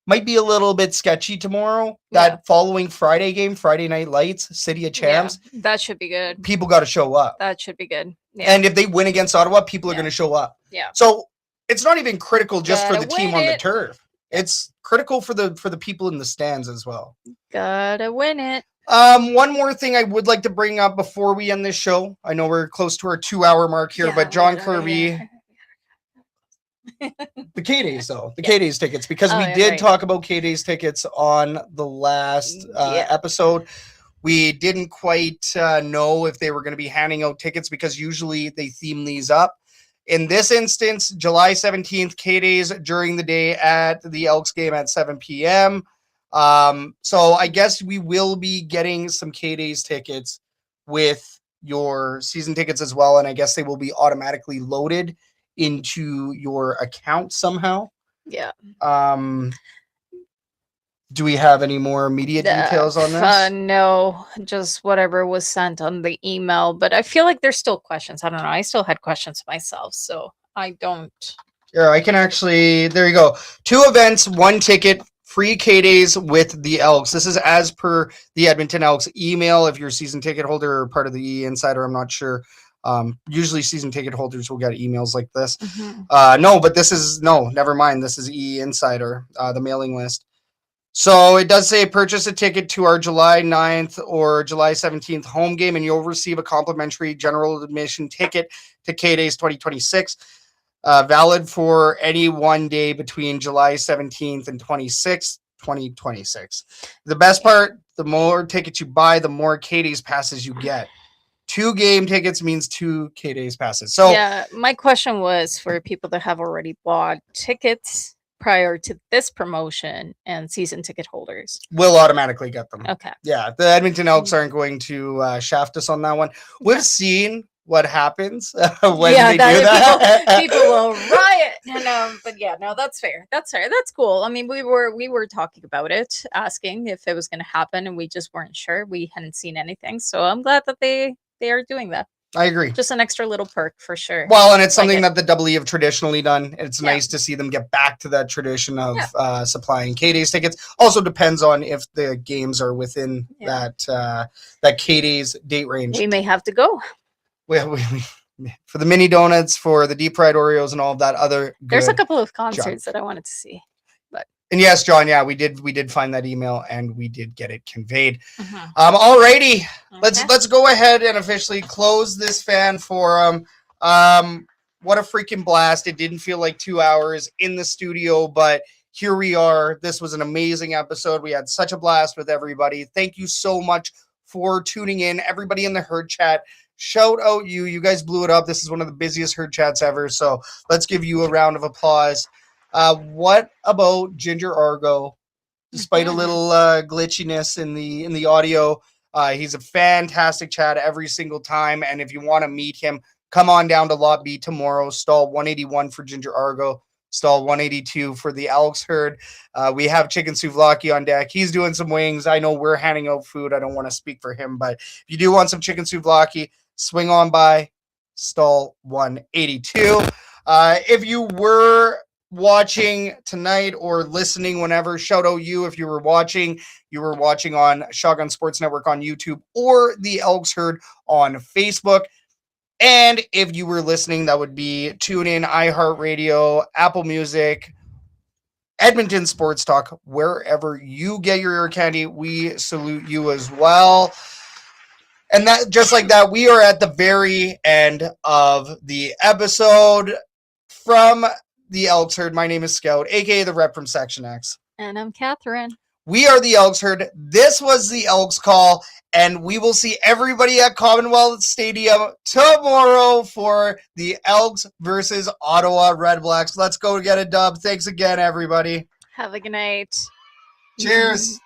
might be a little bit sketchy tomorrow. That following Friday game, Friday Night Lights, City of Champs. Yeah, that should be good. People got to show up. That should be good. Yeah. And if they win against Ottawa, people are going to show up. Yeah. So it's not even critical just for the team on the it. turf. It's critical for the people in the stands as well. Gotta win it. One more thing I would like to bring up before we end this show. I know we're close to our 2-hour mark here, but John Kirby, the K-Days though, the K-Days tickets, because we did talk about K-Days tickets on the last episode. We didn't quite know if they were going to be handing out tickets because usually they theme these up. In this instance, July 17th, K-Days during the day at the Elks game at 7 p.m. So I guess we will be getting some K-Days tickets with your season tickets as well. And I guess they will be automatically loaded into your account somehow. Yeah. Do we have any more immediate details on this? No, just whatever was sent on the email. But I feel like there's still questions. I don't know. I still had questions myself, so I don't. Yeah, I can actually. There you go. 2 events, 1 ticket, free K-Days with the Elks. This is as per the Edmonton Elks email. If you're a season ticket holder or part of the E Insider, I'm not sure. Usually season ticket holders will get emails like this. No, but this is never mind. This is E Insider, the mailing list. So it does say purchase a ticket to our July 9th or July 17th home game, and you'll receive a complimentary general admission ticket to K-Days 2026, valid for any one day between July 17th and 26th, 2026. The best part, the more tickets you buy, the more K-Days passes you get. 2 game tickets means 2 K-Days passes. So yeah, my question was for people that have already bought tickets prior to this promotion and season ticket holders. We'll automatically get them. Okay. Yeah, the Edmonton Elks aren't going to shaft us on that one. We've seen what happens when they do that. People will riot. But yeah, no, that's fair. That's fair. That's cool. I mean, we were talking about it, asking if it was going to happen, and we just weren't sure. We hadn't seen anything, so I'm glad that they are doing that. I agree. Just an extra little perk for sure. Well, and it's something that the WE have traditionally done. It's nice to see them get back to that tradition of supplying K-Days tickets. Also depends on if the games are within that K-Days date range. We may have to go. We for the mini donuts, for the deep fried Oreos, and all of that other. There's a couple of concerts that I wanted to see. And yes, John, we did find that email and we did get it conveyed. Alrighty, let's go ahead and officially close this fan forum. What a freaking blast. It didn't feel like 2 hours in the studio, but here we are. This was an amazing episode. We had such a blast with everybody. Thank you so much for tuning in. Everybody in the herd chat, shout out you. You guys blew it up. This is one of the busiest herd chats ever. So let's give you a round of applause. What about Ginger Argo? Despite a little glitchiness in the audio, he's a fantastic chat every single time. And if you want to meet him, come on down to Lot B tomorrow. Stall 181 for Ginger Argo. Stall 182 for the Elks herd. We have chicken souvlaki on deck. He's doing some wings. I know we're handing out food. I don't want to speak for him, but if you do want some chicken souvlaki, swing on by stall 182. If you were watching tonight or listening whenever, shout out you. If you were watching on Shotgun Sports Network on YouTube or the Elks Herd on Facebook. And if you were listening, that would be TuneIn, iHeartRadio, Apple Music, Edmonton Sports Talk, wherever you get your ear candy. We salute you as well. And that, just like that, we are at the very end of the episode. From the Elks Herd, my name is Scout, aka the rep from Section X. And I'm Catherine. We are the Elks Herd. This was the Elks Call, and we will see everybody at Commonwealth Stadium tomorrow for the Elks versus Ottawa Redblacks. Let's go get a dub. Thanks again, everybody. Have a good night. Cheers.